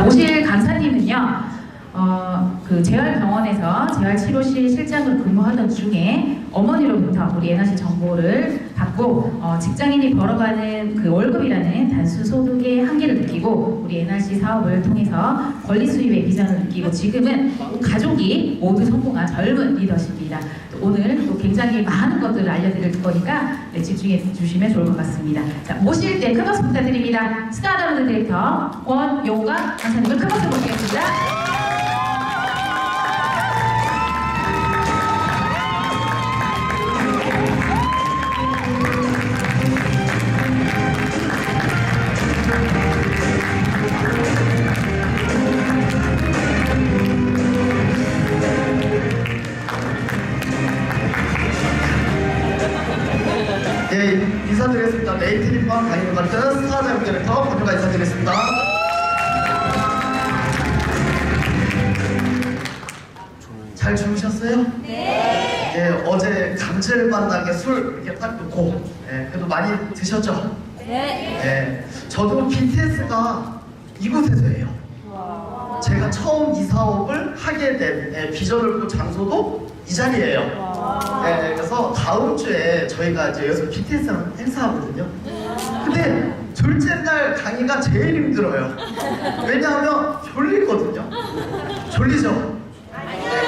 모실 강사님은요, 그 재활병원에서 재활치료실 실장으로 근무하던 중에 어머니로부터 우리 예나 씨 정보를 받고 직장인이 벌어가는 그 월급이라는 단순 소득의 한계를 느끼고 우리 예나 씨 사업을 통해서 권리 수입의 비전을 느끼고 지금은 가족이 모두 성공한 젊은 리더십입니다. 오늘 또 굉장히 많은 것들을 알려드릴 거니까 집중해 주시면 좋을 것 같습니다. 자, 모실 때 큰 박수 부탁드립니다. 스타다운드 디렉터 권용관 강사님을 큰 박수 부탁드리겠습니다. 네, 인사드리겠습니다. 네이티브 포함 강의를 맡은 스타자용 디렉터 권유가 인사드리겠습니다. 잘 주무셨어요? 네. 예, 어제 감질만나게 술 이렇게 딱 놓고, 그래도 많이 드셨죠? 네. 예, 저도 BTS가 이곳에서예요. 제가 처음 이 사업을 하게 된 비전을 본 장소도 이 자리예요. 네, 그래서 다음 주에 저희가 이제 여기서 BTS랑 행사하거든요. 근데 둘째 날 강의가 제일 힘들어요. 왜냐하면 졸리거든요. 졸리죠? 네.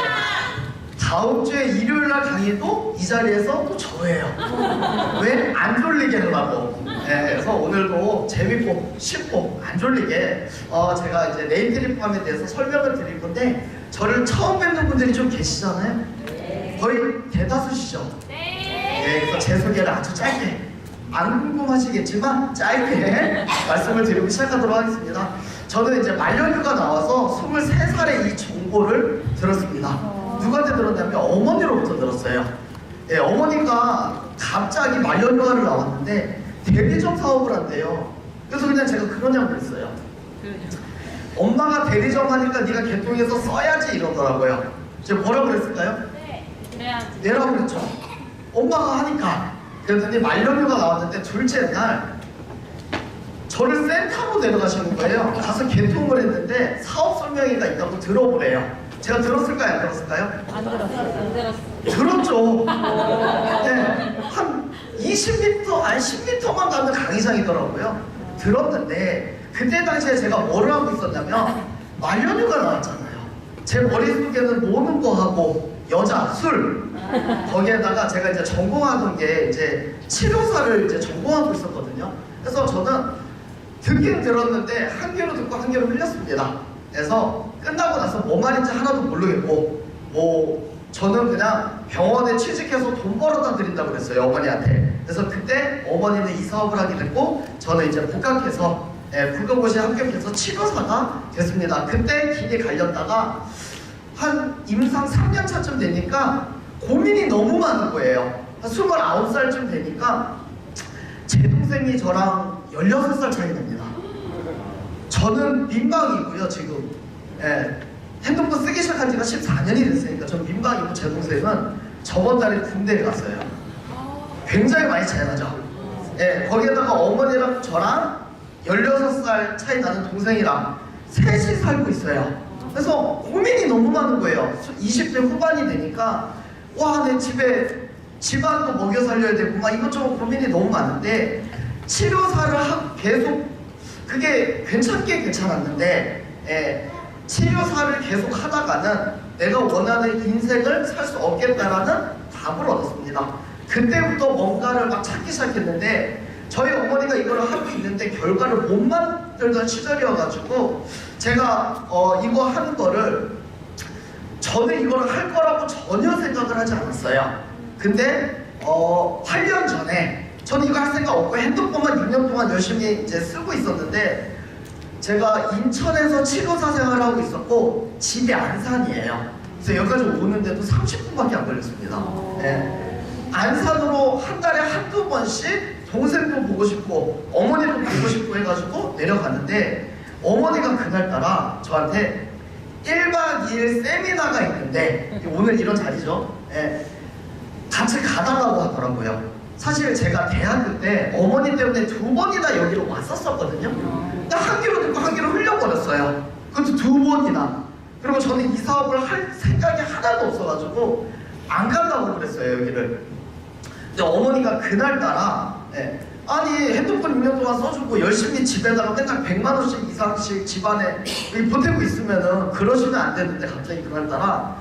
다음 주에 일요일 날 강의도 이 자리에서 또 저예요. 왜? 안 졸리게 하려고. 네, 그래서 오늘도 재밌고 쉽고 안 졸리게 제가 이제 네임드립함에 대해서 설명을 드릴 건데 저를 처음 뵙는 분들이 좀 계시잖아요. 거의 대다수시죠. 네, 그래서 제 소개를 아주 짧게, 안 궁금하시겠지만 짧게 말씀을 드리고 시작하도록 하겠습니다. 저는 이제 말년휴가 나와서 23살에 이 정보를 들었습니다. 누구한테 들었냐면 어머니로부터 들었어요. 네, 어머니가 갑자기 말년휴가를 나왔는데 대리점 사업을 한대요. 그래서 그냥 제가 그러냐고 그랬어요. 엄마가 대리점 하니까 네가 개통해서 써야지 이러더라고요. 제가 뭐라고 그랬을까요? 내라고 그랬죠. 엄마가 하니까. 그랬더니 말년휴가 나왔는데 둘째 날 저를 센터로 내려가시는 거예요. 가서 개통을 했는데 사업 설명회가 있다고 들어보래요. 제가 들었을까요? 안 들었을까요? 안 들었어. 들었죠. 네, 한 20m, 아니 10m만 가면 강의장이더라고요. 들었는데 그때 당시에 제가 뭐를 하고 있었냐면 말년휴가 나왔잖아요. 제 머릿속에는 노는 거 하고 여자, 술, 거기에다가 제가 이제 전공하던 게 이제 치료사를 이제 전공하고 있었거든요. 그래서 저는 듣긴 들었는데 한 귀로 듣고 한 귀로 흘렸습니다. 그래서 끝나고 나서 뭐 말인지 하나도 모르겠고, 저는 그냥 병원에 취직해서 돈 벌어다 드린다고 그랬어요, 어머니한테. 그래서 그때 어머니는 이 사업을 하게 됐고, 저는 이제 복학해서 불가고시에 합격해서 치료사가 됐습니다. 그때 길이 갈렸다가 한 임상 3년 차쯤 되니까 고민이 너무 많은 거예요. 한 29살쯤 되니까 제 동생이 저랑 16살 차이 납니다. 저는 민방이고요, 지금. 핸드폰 쓰기 시작한 지가 14년이 됐으니까 전 민방이고 제 동생은 저번 달에 군대에 갔어요. 굉장히 많이 차이 나죠. 거기에다가 어머니랑 저랑 16살 차이 나는 동생이랑 셋이 살고 있어요. 그래서 고민이 너무 많은 거예요. 20대 후반이 되니까 와, 내 집에 집안도 먹여 살려야 되고 막 이것저것 고민이 너무 많은데 치료사를 계속 그게 괜찮았는데 치료사를 계속 하다가는 내가 원하는 인생을 살 수 없겠다라는 답을 얻었습니다. 그때부터 뭔가를 막 찾기 시작했는데 저희 어머니가 이거를 하고 있는데 결과를 못 만들던 시절이어가지고 제가 이거 하는 거를 저는 이거를 할 거라고 전혀 생각을 하지 않았어요. 근데 8년 전에 저는 이거 할 생각 없고 핸드폰만 6년 동안 열심히 이제 쓰고 있었는데 제가 인천에서 치료사 생활을 하고 있었고 집이 안산이에요. 그래서 여기까지 오는데도 30분밖에 안 걸렸습니다. 안산으로 한 달에 한두 번씩 동생도 보고 싶고 어머니도 보고 싶고 해가지고 내려갔는데 어머니가 그날따라 저한테 1박 2일 세미나가 있는데 오늘 이런 자리죠. 같이 가달라고 하더라고요. 사실 제가 대학교 때 어머니 때문에 2번이나 여기로 왔었거든요. 근데 한 귀로 듣고 한 귀로 흘려버렸어요. 그것도 2번이나. 그리고 저는 이 사업을 할 생각이 하나도 없어가지고 안 간다고 그랬어요, 여기를. 근데 어머니가 그날따라 아니 핸드폰 6년 동안 써주고 열심히 집에다가 맨날 100만 원씩 이상씩 집안에 보태고 있으면은 그러시면 안 되는데 갑자기 그날따라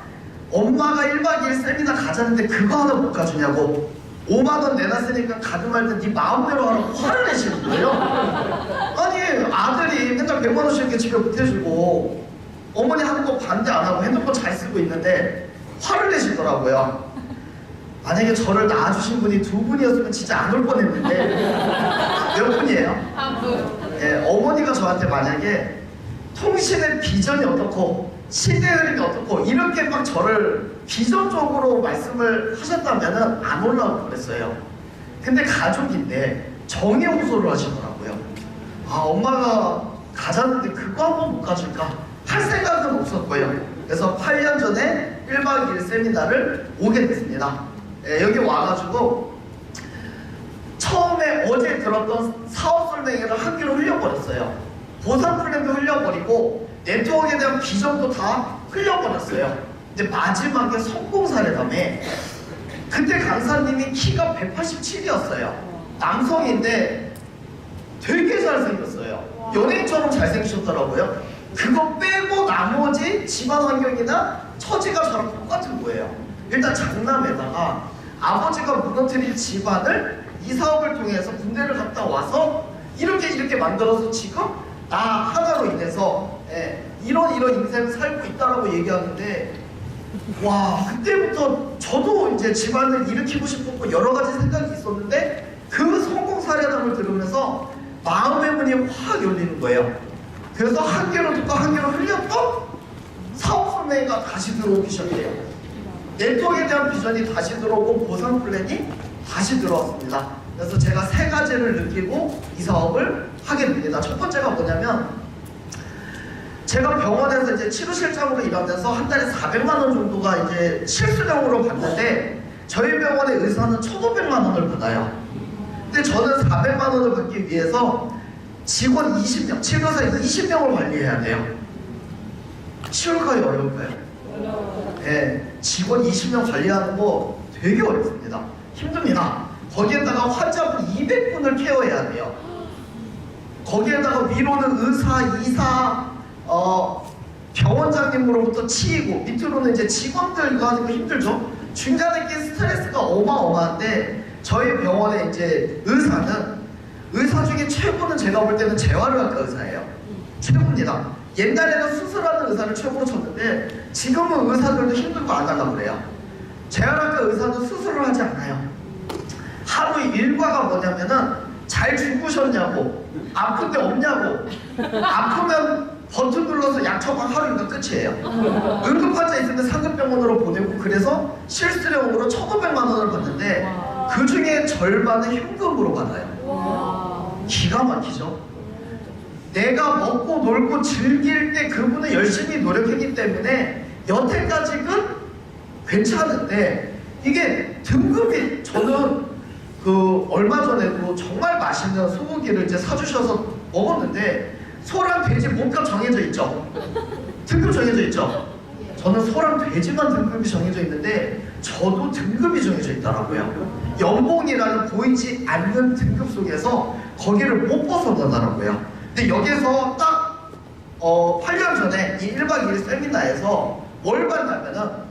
엄마가 1박 2일 세미나 가자는데 그거 하나 못 가주냐고 5만 원 내놨으니까 가든 말든 네 마음대로 하라고 화를 내시는 거예요. 아니 아들이 맨날 100만 원씩 이렇게 집에 보태주고 어머니 하는 거 반대 안 하고 핸드폰 잘 쓰고 있는데 화를 내시더라고요. 만약에 저를 낳아주신 분이 2분이었으면 진짜 안 올 뻔했는데 몇 분이에요? 한 분. 예, 어머니가 저한테 만약에 통신의 비전이 어떻고 시대 흐름이 어떻고 이렇게 막 저를 비전적으로 말씀을 하셨다면 안 올라오고 그랬어요. 근데 가족인데 정의 호소를 하시더라고요. 아 엄마가 가자는데 그거 한번 못 가줄까 할 생각은 없었고요. 그래서 8년 전에 1박 2일 세미나를 오게 됐습니다. 예, 여기 와가지고 처음에 어제 들었던 사업 설명회를 한 귀로 흘려버렸어요. 보상 플랜도 흘려버리고 네트워크에 대한 비전도 다 흘려버렸어요. 근데 마지막에 성공 사례담에 그때 강사님이 키가 187이었어요. 남성인데 되게 잘생겼어요. 연예인처럼 잘생기셨더라고요. 그거 빼고 나머지 집안 환경이나 처지가 저랑 똑같은 거예요. 일단 장남에다가 아버지가 무너뜨린 집안을 이 사업을 통해서 군대를 갔다 와서 이렇게 만들어서 지금 나 하나로 인해서 이런 인생을 살고 있다라고 얘기하는데 와 그때부터 저도 이제 집안을 일으키고 싶었고 여러 가지 생각이 있었는데 그 성공 사례담을 들으면서 마음의 문이 확 열리는 거예요. 그래서 한 개로 듣고 한 개로 흘렸던 사업 설명회가 다시 들어오기 시작해요. 네트워크에 대한 비전이 다시 들어오고 보상 플랜이 다시 들어왔습니다. 그래서 제가 3가지를 느끼고 이 사업을 하게 됩니다. 첫 번째가 뭐냐면 제가 병원에서 이제 치료실장으로 일하면서 한 달에 400만 원 정도가 이제 실수령으로 받는데 저희 병원의 의사는 1,500만 원을 받아요. 근데 저는 400만 원을 받기 위해서 직원 20명, 치료사 20명을 관리해야 돼요. 쉬울까요? 어려울까요? 네, 직원 20명 관리하는 거 되게 어렵습니다. 힘듭니다. 거기에다가 환자분 200분을 케어해야 돼요. 거기에다가 위로는 의사, 이사, 병원장님으로부터 치이고 밑으로는 이제 직원들과 하는 거 힘들죠. 중간에 낀 스트레스가 어마어마한데 저희 병원의 이제 의사는 의사 중에 최고는 제가 볼 때는 재활의학과 의사예요. 최고입니다. 옛날에는 수술하는 의사를 최고로 쳤는데 지금은 의사들도 힘들고 안 하려고 그래요. 재활학과 의사는 수술을 하지 않아요. 하루 일과가 뭐냐면은 잘 주무셨냐고, 아픈데 없냐고, 아프면 버튼 눌러서 약 처방 하루 일과 끝이에요. 응급환자 있으면 상급병원으로 보내고 그래서 실수령으로 1,500만 원을 받는데 그 중에 절반은 현금으로 받아요. 기가 막히죠. 내가 먹고 놀고 즐길 때 그분은 열심히 노력했기 때문에 여태까지는 괜찮은데 이게 등급이 저는 그 얼마 전에도 정말 맛있는 소고기를 이제 사주셔서 먹었는데 소랑 돼지 몸값 정해져 있죠. 등급 정해져 있죠. 저는 소랑 돼지만 등급이 정해져 있는데 저도 등급이 정해져 있더라고요. 연봉이라는 보이지 않는 등급 속에서 거기를 못 벗어나더라고요. 근데 여기서 딱 8년 전에 이 1박 2일 세미나에서 뭘 봤냐면은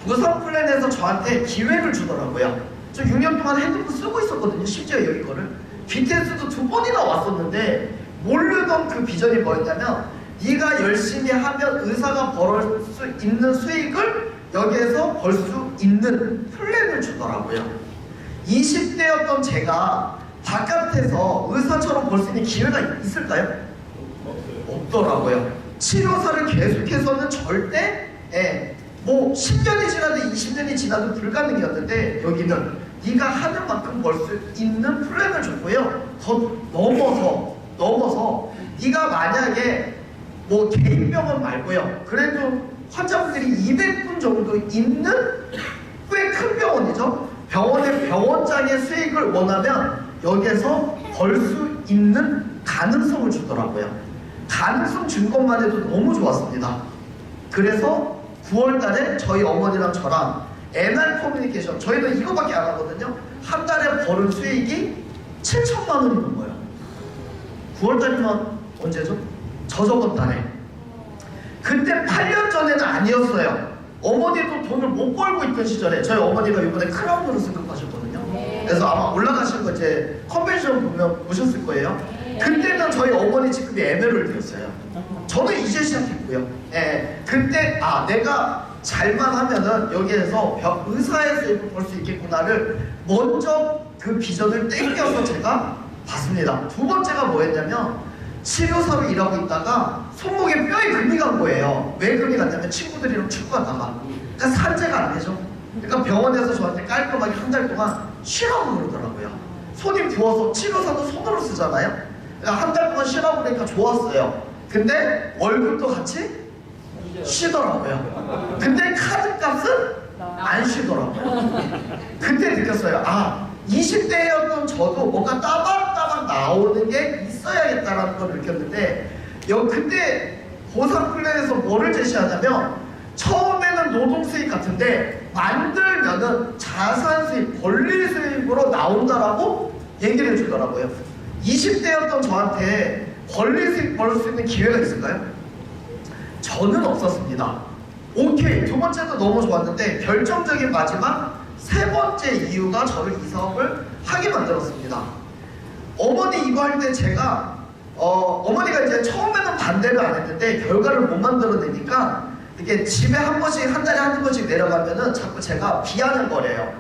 보상 플랜에서 저한테 기회를 주더라고요. 저 6년 동안 핸드폰 쓰고 있었거든요. 심지어 여기 거를 BTS도 2번이나 왔었는데 모르던 그 비전이 뭐였냐면 네가 열심히 하면 의사가 벌 수 있는 수익을 여기에서 벌 수 있는 플랜을 주더라고요. 20대였던 제가 바깥에서 의사처럼 벌 수 있는 기회가 있을까요? 없더라고요. 치료사를 계속해서는 절대 뭐 10년이 지나도 20년이 지나도 불가능이었는데 여기는 네가 하는 만큼 벌 수 있는 플랜을 줬고요. 더 넘어서 네가 만약에 뭐 개인 병원 말고요. 그래도 환자분들이 200분 정도 있는 꽤 큰 병원이죠. 병원의 병원장의 수익을 원하면 여기에서 벌 수 있는 가능성을 주더라고요. 가능성 준 것만 해도 너무 좋았습니다. 그래서 9월 달에 저희 어머니랑 저랑 NR 커뮤니케이션, 저희는 이거밖에 안 하거든요. 한 달에 버는 수익이 7천만 원이 넘어요. 9월 달이면 언제죠? 저번 달에. 그때 8년 전에는 아니었어요. 어머니도 돈을 못 벌고 있던 시절에 저희 어머니가 이번에 크라운으로 승급하셨거든요. 그래서 아마 올라가신 거 이제 컨벤션 보면 보셨을 거예요. 그때는 저희 어머니 직급이 에메랄드였어요. 저는 이제 시작했고요. 예, 그때 내가 잘만 하면은 여기에서 의사의 수입을 벌 수 있겠구나를 먼저 그 비전을 땡겨서 제가 봤습니다. 두 번째가 뭐였냐면 치료사로 일하고 있다가 손목에 뼈에 금이 간 거예요. 왜 금이 갔냐면 친구들이랑 축구하다가. 그러니까 산재가 안 되죠. 그러니까 병원에서 저한테 깔끔하게 한 달 동안 쉬라고 그러더라고요. 손이 부어서 치료사도 손으로 쓰잖아요. 그러니까 한 달 동안 쉬라고 그러니까 좋았어요. 근데 월급도 같이 쉬더라고요. 근데 카드 값은 안 쉬더라고요. 그때 느꼈어요. 20대였던 저도 뭔가 따박따박 나오는 게 있어야겠다라는 걸 느꼈는데 그때 보상 플랜에서 뭐를 제시하냐면 처음에는 노동 수입 같은데 만들면은 자산 수입, 권리 수입으로 나온다라고 얘기를 해주더라고요. 20대였던 저한테 권리 수입 벌 수 있는 기회가 있을까요? 저는 없었습니다. 오케이, 두 번째도 너무 좋았는데 결정적인 마지막 세 번째 이유가 저를 이 사업을 하게 만들었습니다. 어머니 이거 할 때 제가 어머니가 이제 처음에는 반대를 안 했는데 결과를 못 만들어내니까 이게 집에 한 번씩 한 달에 한두 번씩 내려가면은 자꾸 제가 비하는 거래요.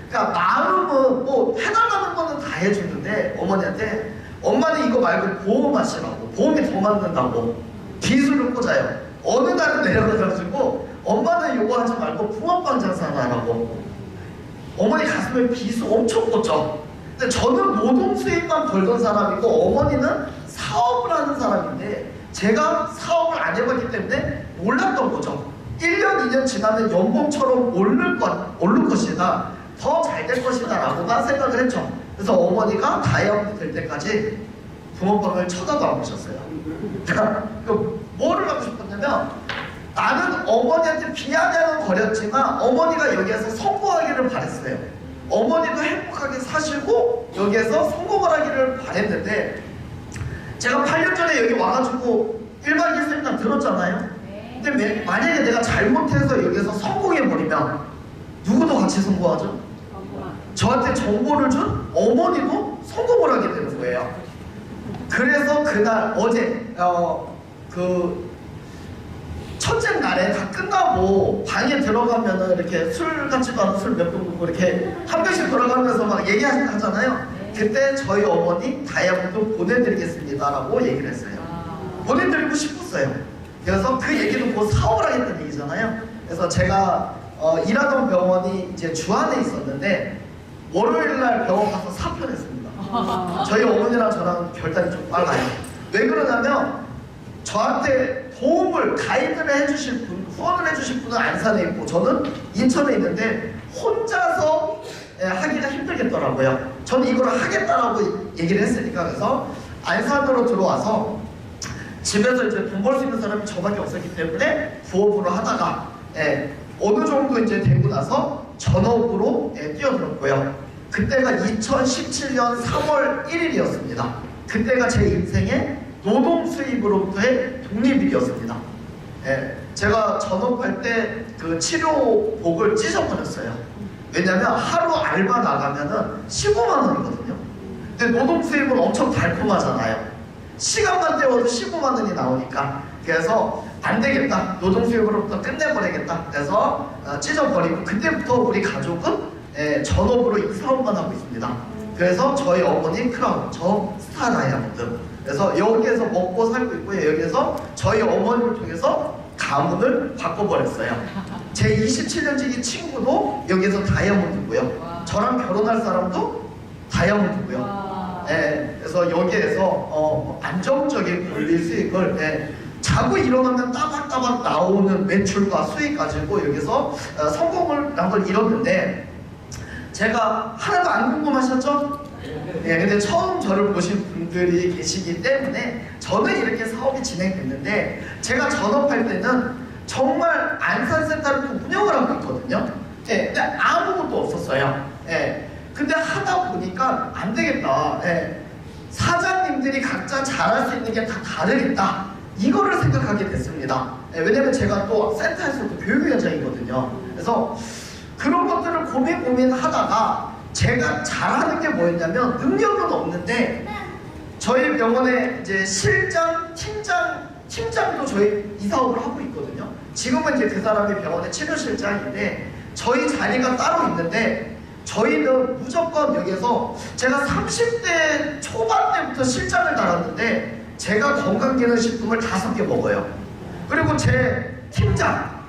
그러니까 마음은 뭐 해달라는 거는 다 해주는데 어머니한테 엄마는 이거 말고 보험 하시라고, 보험이 더 맞는다고 비수를 꽂아요. 어느 날은 내려가가지고 엄마는 이거 하지 말고 붕어빵 장사하라고. 어머니 가슴에 비수 엄청 꽂죠. 근데 저는 노동 수입만 벌던 사람이고 어머니는 사업을 하는 사람인데 제가 사업을 안 해봤기 때문에 몰랐던 거죠. 1년, 2년 지나면 연봉처럼 오를 것이다, 더 잘 될 것이다 라고만 생각을 했죠. 그래서 어머니가 다이아몬드 될 때까지 붕어빵을 쳐다도 안 보셨어요. 그러니까 뭐를 하고 싶었냐면 나는 어머니한테 비아냥은 거렸지만 어머니가 여기에서 성공하기를 바랬어요. 어머니도 행복하게 사시고 여기에서 성공을 하기를 바랬는데 제가 8년 전에 여기 와가지고 1박 2일 세미나 들었잖아요. 근데 만약에 내가 잘못해서 여기에서 성공해버리면 누구도 같이 성공하죠? 저한테 정보를 준 어머니도 성공을 하게 되는 거예요. 그래서 그날 어제 첫째 날에 다 끝나고 방에 들어가면은 이렇게 술 같지도 않은 술 몇 병 먹고 이렇게 한 병씩 돌아가면서 막 얘기하잖아요. 그때 저희 어머니 다이아몬드 보내드리겠습니다라고 얘기를 했어요. 보내드리고 싶었어요. 그래서 그 얘기는 곧 사업을 하겠다는 얘기잖아요. 그래서 제가 일하던 병원이 이제 주안에 있었는데 월요일날 병원 가서 사표냈습니다. 저희 어머니랑 저랑 결단이 좀 빨라요. 왜 그러냐면 저한테 도움을 가이드를 해주실 분, 후원을 해주실 분은 안산에 있고 저는 인천에 있는데 혼자서 하기가 힘들겠더라고요. 저는 이걸 하겠다라고 얘기를 했으니까. 그래서 안산으로 들어와서 집에서 이제 돈 벌 수 있는 사람이 저밖에 없었기 때문에 부업으로 하다가 어느 정도 이제 되고 나서 전업으로 뛰어들었고요. 그때가 2017년 3월 1일이었습니다. 그때가 제 인생의 노동 수입으로부터의 독립일이었습니다. 제가 전업할 때 그 치료복을 찢어버렸어요. 왜냐면 하루 알바 나가면은 15만 원이거든요. 근데 노동 수입은 엄청 달콤하잖아요. 시간만 때워도 15만 원이 나오니까. 그래서 안 되겠다, 노동 수입으로부터 끝내버리겠다. 그래서 찢어버리고 그때부터 우리 가족은 전업으로 이 사업만 하고 있습니다. 그래서 저희 어머니 크라운, 저 스타 다이아몬드. 그래서 여기에서 먹고 살고 있고요. 여기에서 저희 어머니를 통해서 가문을 바꿔버렸어요. 제 27년지기 친구도 여기에서 다이아몬드고요. 저랑 결혼할 사람도 다이아몬드고요. 그래서 여기에서 안정적인 권리 수익을 자고 일어나면 따박따박 나오는 매출과 수익 가지고 여기서 성공을 한 걸 이뤘는데 제가 하나도 안 궁금하셨죠? 근데 처음 저를 보신 분들이 계시기 때문에 저는 이렇게 사업이 진행됐는데, 제가 전업할 때는 정말 안산센터를 또 운영을 하고 있거든요. 예, 근데 아무것도 없었어요. 예, 근데 하다 보니까 안 되겠다. 예, 사장님들이 각자 잘할 수 있는 게 다 다르겠다. 이거를 생각하게 됐습니다. 예, 왜냐면 제가 또 센터에서도 교육위원장이거든요. 그래서 그런 것들을 고민하다가 제가 잘하는 게 뭐였냐면, 능력은 없는데 저희 병원에 이제 실장, 팀장도 저희 이 사업을 하고 있거든요. 지금은 이제 그 사람이 병원의 치료실장인데 저희 자리가 따로 있는데, 저희는 무조건 여기서 제가 30대 초반 때부터 실장을 달았는데 제가 건강기능식품을 5개 먹어요. 그리고 제 팀장,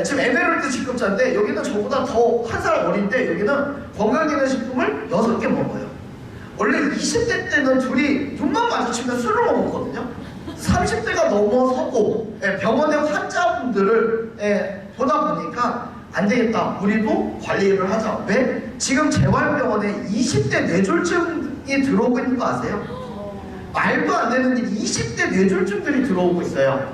지금 에메랄드 직급자인데 여기는 저보다 더 한 살 어린데 여기는 건강기능식품을 6개 먹어요. 원래 20대 때는 둘이 눈만 마주치면 술을 먹었거든요. 30대가 넘어서고 병원의 환자분들을 보다 보니까 안 되겠다, 우리도 관리를 하자. 왜? 지금 재활병원에 20대 뇌졸중이 들어오고 있는 거 아세요? 말도 안 되는 일, 20대 뇌졸중들이 들어오고 있어요.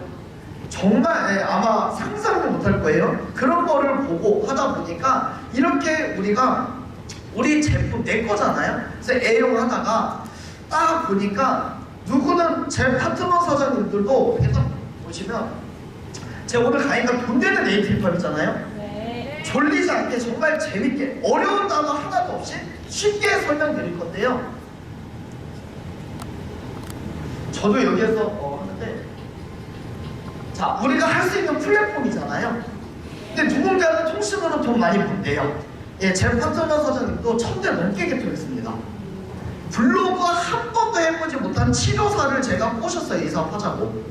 정말 아마 상상도 못할 거예요. 그런 거를 보고 하다 보니까 이렇게 우리가 우리 제품 내 거잖아요. 그래서 애용하다가 딱 보니까 누구는 제 파트너 사장님들도 이렇게 딱 보시면, 제가 오늘 가니까 돈 되는 네이트리팜이잖아요. 졸리지 않게 정말 재밌게, 어려운 단어 하나도 없이 쉽게 설명드릴 건데요. 저도 여기에서 하는데, 자, 우리가 할 수 있는 플랫폼이잖아요. 근데 누군가는 통신으로 돈 많이 번대요. 예, 제 파트너 사장님도 1000대 넘게 개통했습니다. 블로그 한 번도 해보지 못한 치료사를 제가 꼬셨어요, 이 사업 하자고.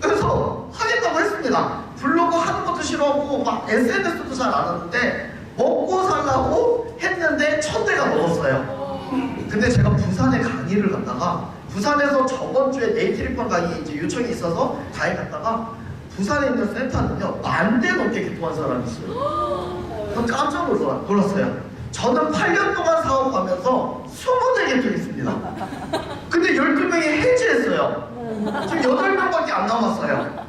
그래서 하겠다고 했습니다. 블로그 하는 것도 싫어하고 막 SNS도 잘 안 하는데 먹고 살라고 했는데 1000대가 넘었어요. 근데 제가 부산에 강의를 갔다가, 부산에서 저번 주에 네이트리팜 강의 이제 요청이 있어서 강의 갔다가, 부산에 있는 센터는요 10,000대 넘게 개통한 사람이 있어요. 전 깜짝 놀랐어요. 저는 8년 동안 사업하면서 20대 개통했습니다. 근데 12명이 해지했어요. 지금 8명밖에 안 남았어요.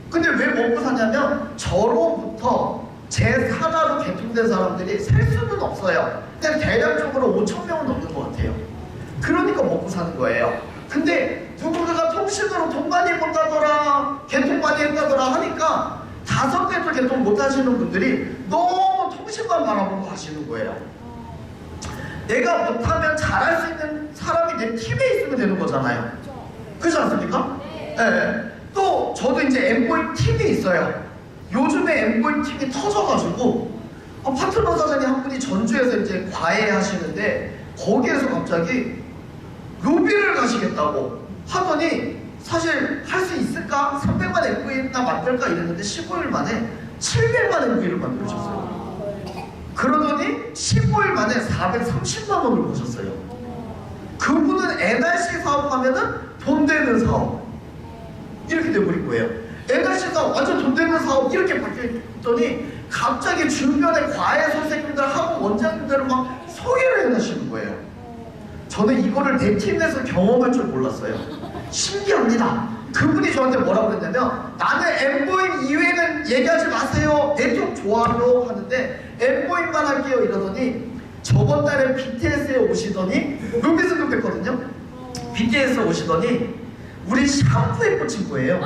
근데 왜 먹고 사냐면, 저로부터 제 산하로 개통된 사람들이 셀 수는 없어요. 근데 대략적으로 5,000명은 넘는 것 같아요. 그러니까 먹고 사는 거예요. 근데 누군가가 통신으로 돈 많이 번다더라, 개통 많이 했다더라 하니까 5대도 개통 못 하시는 분들이 너무 통신만 바라보고 하시는 거예요. 내가 못하면 잘할 수 있는 사람이 내 팀에 있으면 되는 거잖아요. 그렇지 않습니까? 네. 또 저도 이제 엠보이 팀이 있어요. 요즘에 엠보이 팀이 터져가지고 파트너 사장님 한 분이 전주에서 이제 과외 하시는데, 거기에서 갑자기 로비를 가시겠다고 하더니, 사실 할 수 있을까? 300만 MV나 만들까 이랬는데 15일 만에 700만 MV를 만들어줬어요. 그러더니 15일 만에 430만 원을 버셨어요. 그분은 NRC 사업하면은 돈 되는 사업 이렇게 돼버린 거예요. NRC 사업 완전 돈 되는 사업 이렇게 바뀌었더니 갑자기 주변에 과외 선생님들 하고 원장님들을 막 소개를 해놓으시는 거예요. 저는 이거를 내 팀에서 경험할 줄 몰랐어요. 신기합니다. 그분이 저한테 뭐라고 그랬냐면, 나는 엠보임 이외에는 얘기하지 마세요, 내 쪽 좋아요 하는데 엠보임만 할게요 이러더니, 저번 달에 BTS에 오시더니, 로비스도 뵀거든요. BTS에 오시더니 우리 샴푸에 꽂힌 거예요.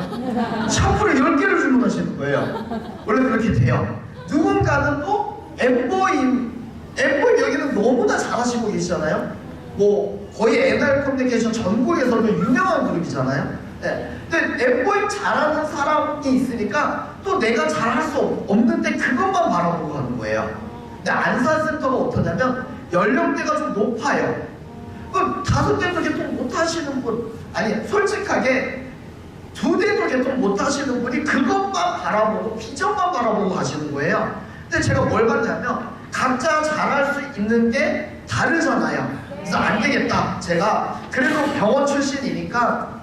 샴푸를 10개를 주문하시는 거예요. 원래 그렇게 돼요. 누군가는 또 엠보임 여기는 너무나 잘하시고 계시잖아요. 뭐 거의 NR 커뮤니케이션 전국에서도 유명한 그룹이잖아요. 네. 근데 엠보임 잘하는 사람이 있으니까 또 내가 잘할 수 없는데 그것만 바라보고 하는 거예요. 근데 안산센터가 어떠냐면 연령대가 좀 높아요. 그 5대도 개통 못 하시는 분, 아니 솔직하게 2대도 개통 못 하시는 분이 그것만 바라보고 비전만 바라보고 가시는 거예요. 근데 제가 뭘 봤냐면, 각자 잘할 수 있는 게 다르잖아요. 그래서 안 되겠다. 제가 그래도 병원 출신이니까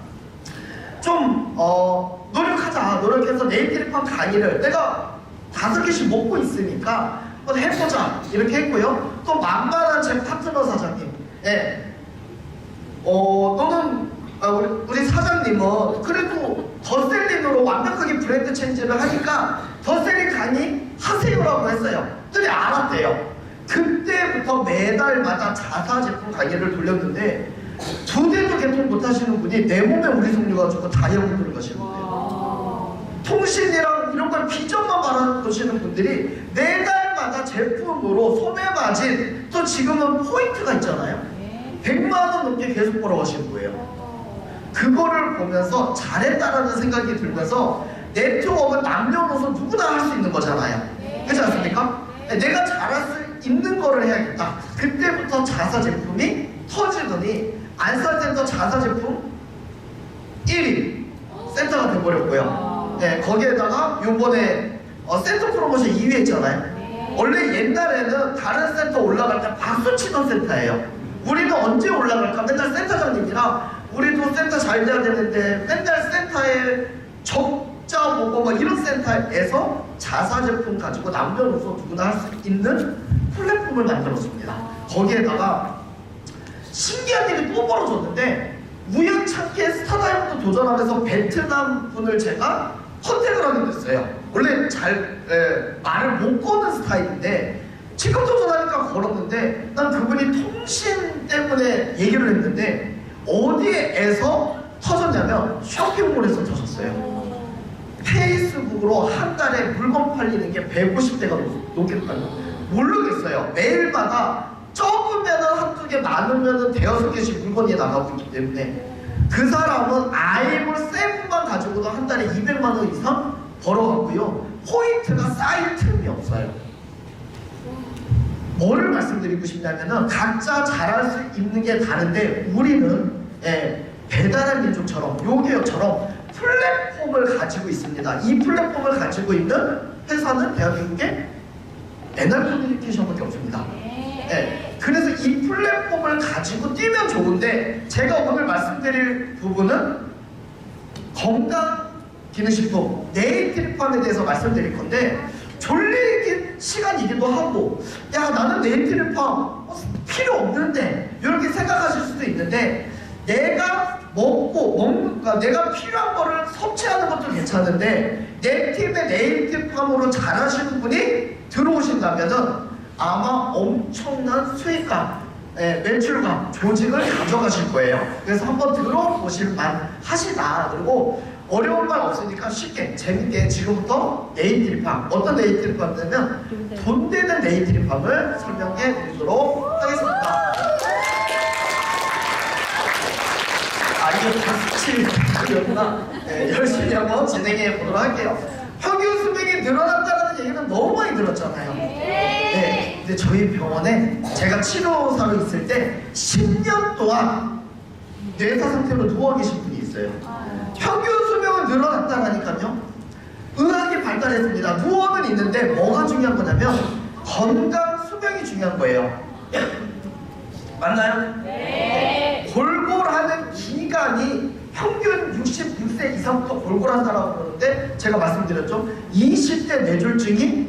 좀 노력해서 네이트리팜 강의를 내가 5개씩 먹고 있으니까 한번 해보자 이렇게 했고요. 또 만만한 제 파트너 사장님, 너는 우리 사장님은 그래도 더셀린으로 완벽하게 브랜드 체인지를 하니까 더셀린 강의 하세요라고 했어요. 그들이 알았대요. 그때부터 매달마다 자사 제품 강의를 돌렸는데 2대도 개통 못하시는 분이 내 몸에 우리 성녀가지고 다이아몬드 들어가시는 거예요. 통신이랑 이런 걸 비전만 바라보시는 분들이 매달마다 제품으로 소매 마진 또 지금은 포인트가 있잖아요. 100만 원 넘게 계속 벌어가시는 거예요. 그거를 보면서 잘했다라는 생각이 들면서 네트워크는 남녀노소 누구나 할 수 있는 거잖아요. 그렇지 않습니까? 내가 잘할 수 있는 거를 해야겠다. 그때부터 자사 제품이 터지더니 안산센터 자사 제품 1위 센터가 돼버렸고요. 네, 거기에다가 요번에 센터 프로모션 2위 했잖아요. 원래 옛날에는 다른 센터 올라갈 때 박수 치던 센터예요. 우리는 언제 올라갈까? 맨날 센터장님이랑 우리도 센터 잘 돼야 되는데 맨날 센터에 적자 보고 막 이런 센터에서 자사 제품 가지고 남녀노소 누구나 할 수 있는 플랫폼을 만들었습니다. 거기에다가 신기한 일이 또 벌어졌는데 우연찮게 스타다이아몬드 도전하면서 베트남 분을 제가 컨택을 하게 됐어요. 원래 잘 말을 못 거는 스타일인데 지금 도전하니까 걸었는데 난 그분이 통신 때문에 얘기를 했는데 어디에서 터졌냐면 쇼핑몰에서 터졌어요. 페이스북으로 한 달에 물건 팔리는 게 150대가 넘겠다고. 모르겠어요. 매일마다 적으면은 한두 개, 많으면은 대여섯 개씩 물건이 나가고 있기 때문에 그 사람은 아이볼 세븐만 가지고도 한 달에 200만 원 이상 벌어갔고요. 포인트가 쌓일 틈이 없어요. 뭐를 말씀드리고 싶냐면은 각자 잘할 수 있는 게 다른데 우리는 배달의 민족처럼 요기요처럼 플랫폼을 가지고 있습니다. 이 플랫폼을 가지고 있는 회사는 대한민국에 NR커뮤니케이션밖에 없습니다. 그래서 이 플랫폼을 가지고 뛰면 좋은데 제가 오늘 말씀드릴 부분은 건강기능식품 네일트리팜에 대해서 말씀드릴 건데 졸리긴 시간이기도 하고 야 나는 네일트리팜 필요 없는데 이렇게 생각하실 수도 있는데 내가 그러니까 내가 필요한 거를 섭취하는 것도 괜찮은데 내 팀의 네일트리팜으로 잘하시는 분이 들어오신다면은 아마 엄청난 수익감, 매출감, 조직을 가져가실 거예요. 그래서 한번 들어보실 만 하시다. 그리고 어려운 말 없으니까 쉽게 재밌게 지금부터 네일트리팜 어떤 네일트리팜이냐면 돈 되는 네일트리팜을 설명해 드리도록 하겠습니다. 이거 다스치였구나. 열심히 한번 진행해 보도록 할게요. 평균 수명이 늘어난다는 얘기는 너무 많이 들었잖아요. 근데 저희 병원에 제가 치료사로 있을 때 10년 동안 뇌사 상태로 누워 계신 분이 있어요. 평균 수명은 늘어났다니까요. 의학이 발달했습니다. 누워는 있는데 뭐가 중요한 거냐면 건강 수명이 중요한 거예요. 맞나요? 네. 골골하는 기간이 평균 66세 이상부터 골골한다라고 그러는데 제가 말씀드렸죠. 20대 뇌졸중이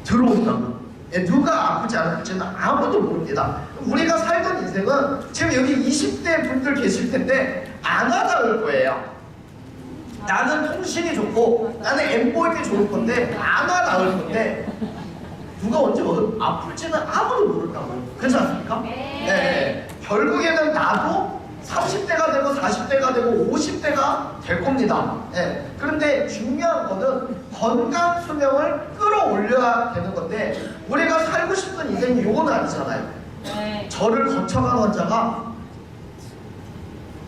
들어온다고. 누가 아프지 않을지는 아무도 모릅니다. 우리가 살던 인생은 지금 여기 20대 분들 계실 텐데 안 와닿을 거예요. 나는 통신이 좋고 나는 엠보임이 좋을 건데 안 와닿을 건데 누가 언제 아플지는 아무도 모른다고요. 그렇지 않습니까? 네. 결국에는 나도 30대가 되고 40대가 되고 50대가 될 겁니다. 그런데 중요한 거는 건강 수명을 끌어올려야 되는 건데 우리가 살고 싶은 인생이 요건 아니잖아요. 저를 거쳐간 환자가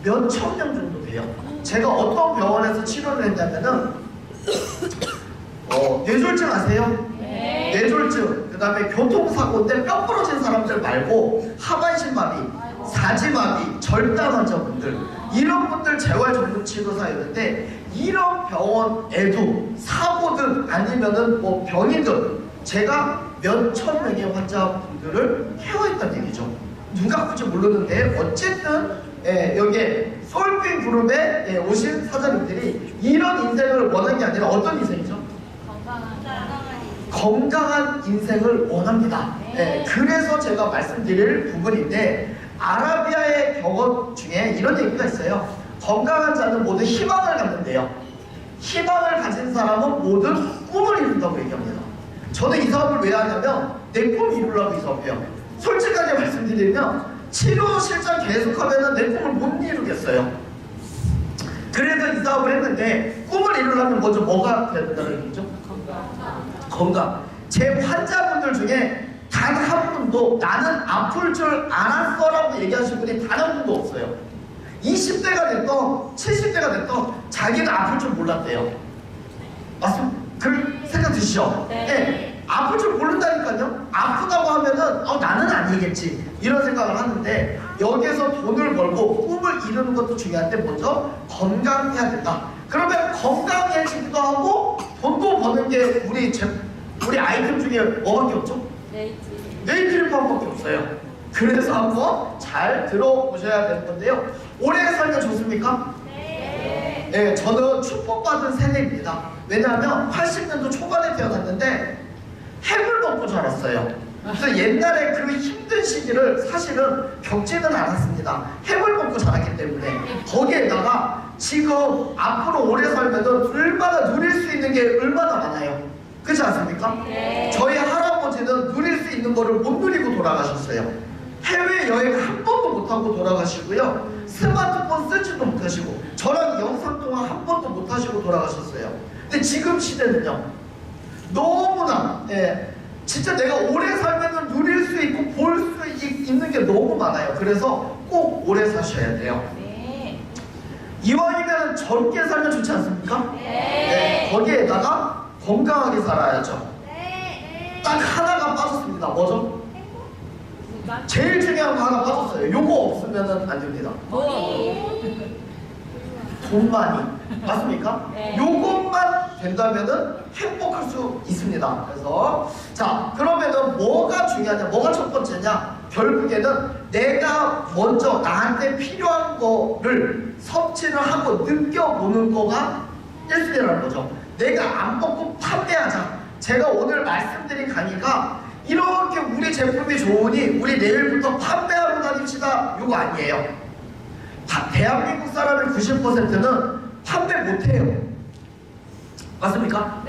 몇천 명 정도 돼요. 제가 어떤 병원에서 치료를 했냐면은 뇌졸중 아세요? 뇌졸중, 그 다음에 교통사고인데 뼈 부러진 사람들 말고 하반신마비, 사지마비, 절단 환자분들 이런 분들 재활전문치료사였는데 이런 병원에도 사고든 아니면은 뭐 병이든 제가 몇천 명의 환자분들을 케어했다는 얘기죠. 누가 그런지 모르는데 어쨌든 여기에 솔빈 그룹에 오신 사장님들이 이런 인생을 원한 게 아니라 어떤 인생이죠? 건강한 인생을 원합니다. 그래서 제가 말씀드릴 부분인데 아라비아의 격언 중에 이런 얘기가 있어요. 건강한 자는 모두 희망을 갖는데요. 희망을 가진 사람은 모든 꿈을 이룬다고 얘기합니다. 저는 이 사업을 왜 하냐면 내 꿈 이루려고 이 사업이에요. 솔직하게 말씀드리면 치료 실장 계속하면 내 꿈을 못 이루겠어요. 그래서 이 사업을 했는데 꿈을 이루려면 먼저 뭐가 된다는 얘기죠? 건강. 제 환자분들 중에 단 한 분도 나는 아플 줄 알았어 라고 얘기하신 분이 단 한 분도 없어요. 20대가 됐던 70대가 됐던 자기는 아플 줄 몰랐대요. 맞습니까? 그 생각 드시죠? 네. 아플 줄 모른다니까요. 아프다고 하면은 나는 아니겠지 이런 생각을 하는데 여기에서 돈을 벌고 꿈을 이루는 것도 중요한데 먼저 건강해야 된다. 그러면 건강해지기도 하고 돈도 버는 게 우리 아이템 중에 뭐밖에 없죠? 네이트리팜밖에 없어요. 그래서 한번 잘 들어보셔야 되는 건데요. 오래 살면 좋습니까? 네, 저는 축복받은 세대입니다. 왜냐하면 80년도 초반에 태어났는데 해물 먹고 자랐어요. 그래서 옛날에 그 힘든 시기를 사실은 겪지는 않았습니다. 해물 먹고 자랐기 때문에. 거기에다가 지금 앞으로 오래 살면은 얼마나 누릴 수 있는 게 얼마나 많아요. 그렇지 않습니까? 저희 할아버지는 누릴 수 있는 거를 못 누리고 돌아가셨어요. 해외여행 한 번도 못하고 돌아가시고요. 스마트폰 쓰지도 못하시고 저랑 영상통화 한 번도 못하시고 돌아가셨어요. 근데 지금 시대는요 너무나 진짜 내가 오래 살면 누릴 수 있고 볼 수 있는 게 너무 많아요. 그래서 꼭 오래 사셔야 돼요. 이왕이면 젊게 살면 좋지 않습니까? 거기에다가 건강하게 살아야죠. 딱 하나가 빠졌습니다. 뭐죠? 제일 중요한 거 하나 빠졌어요. 요거 없으면 안 됩니다. 돈만이. 맞습니까? 요것만 된다면은 행복할 수 있습니다. 그래서 자 그러면은 뭐가 중요하냐, 뭐가 첫 번째냐, 결국에는 내가 먼저 나한테 필요한 거를 섭취를 하고 느껴보는 거가 1순위라는 거죠. 내가 안 먹고 판매하자. 제가 오늘 말씀드린 강의가 이렇게 우리 제품이 좋으니 우리 내일부터 판매하러 다닙시다 이거 아니에요. 대한민국 사람의 90%는 판매 못해요. 맞습니까?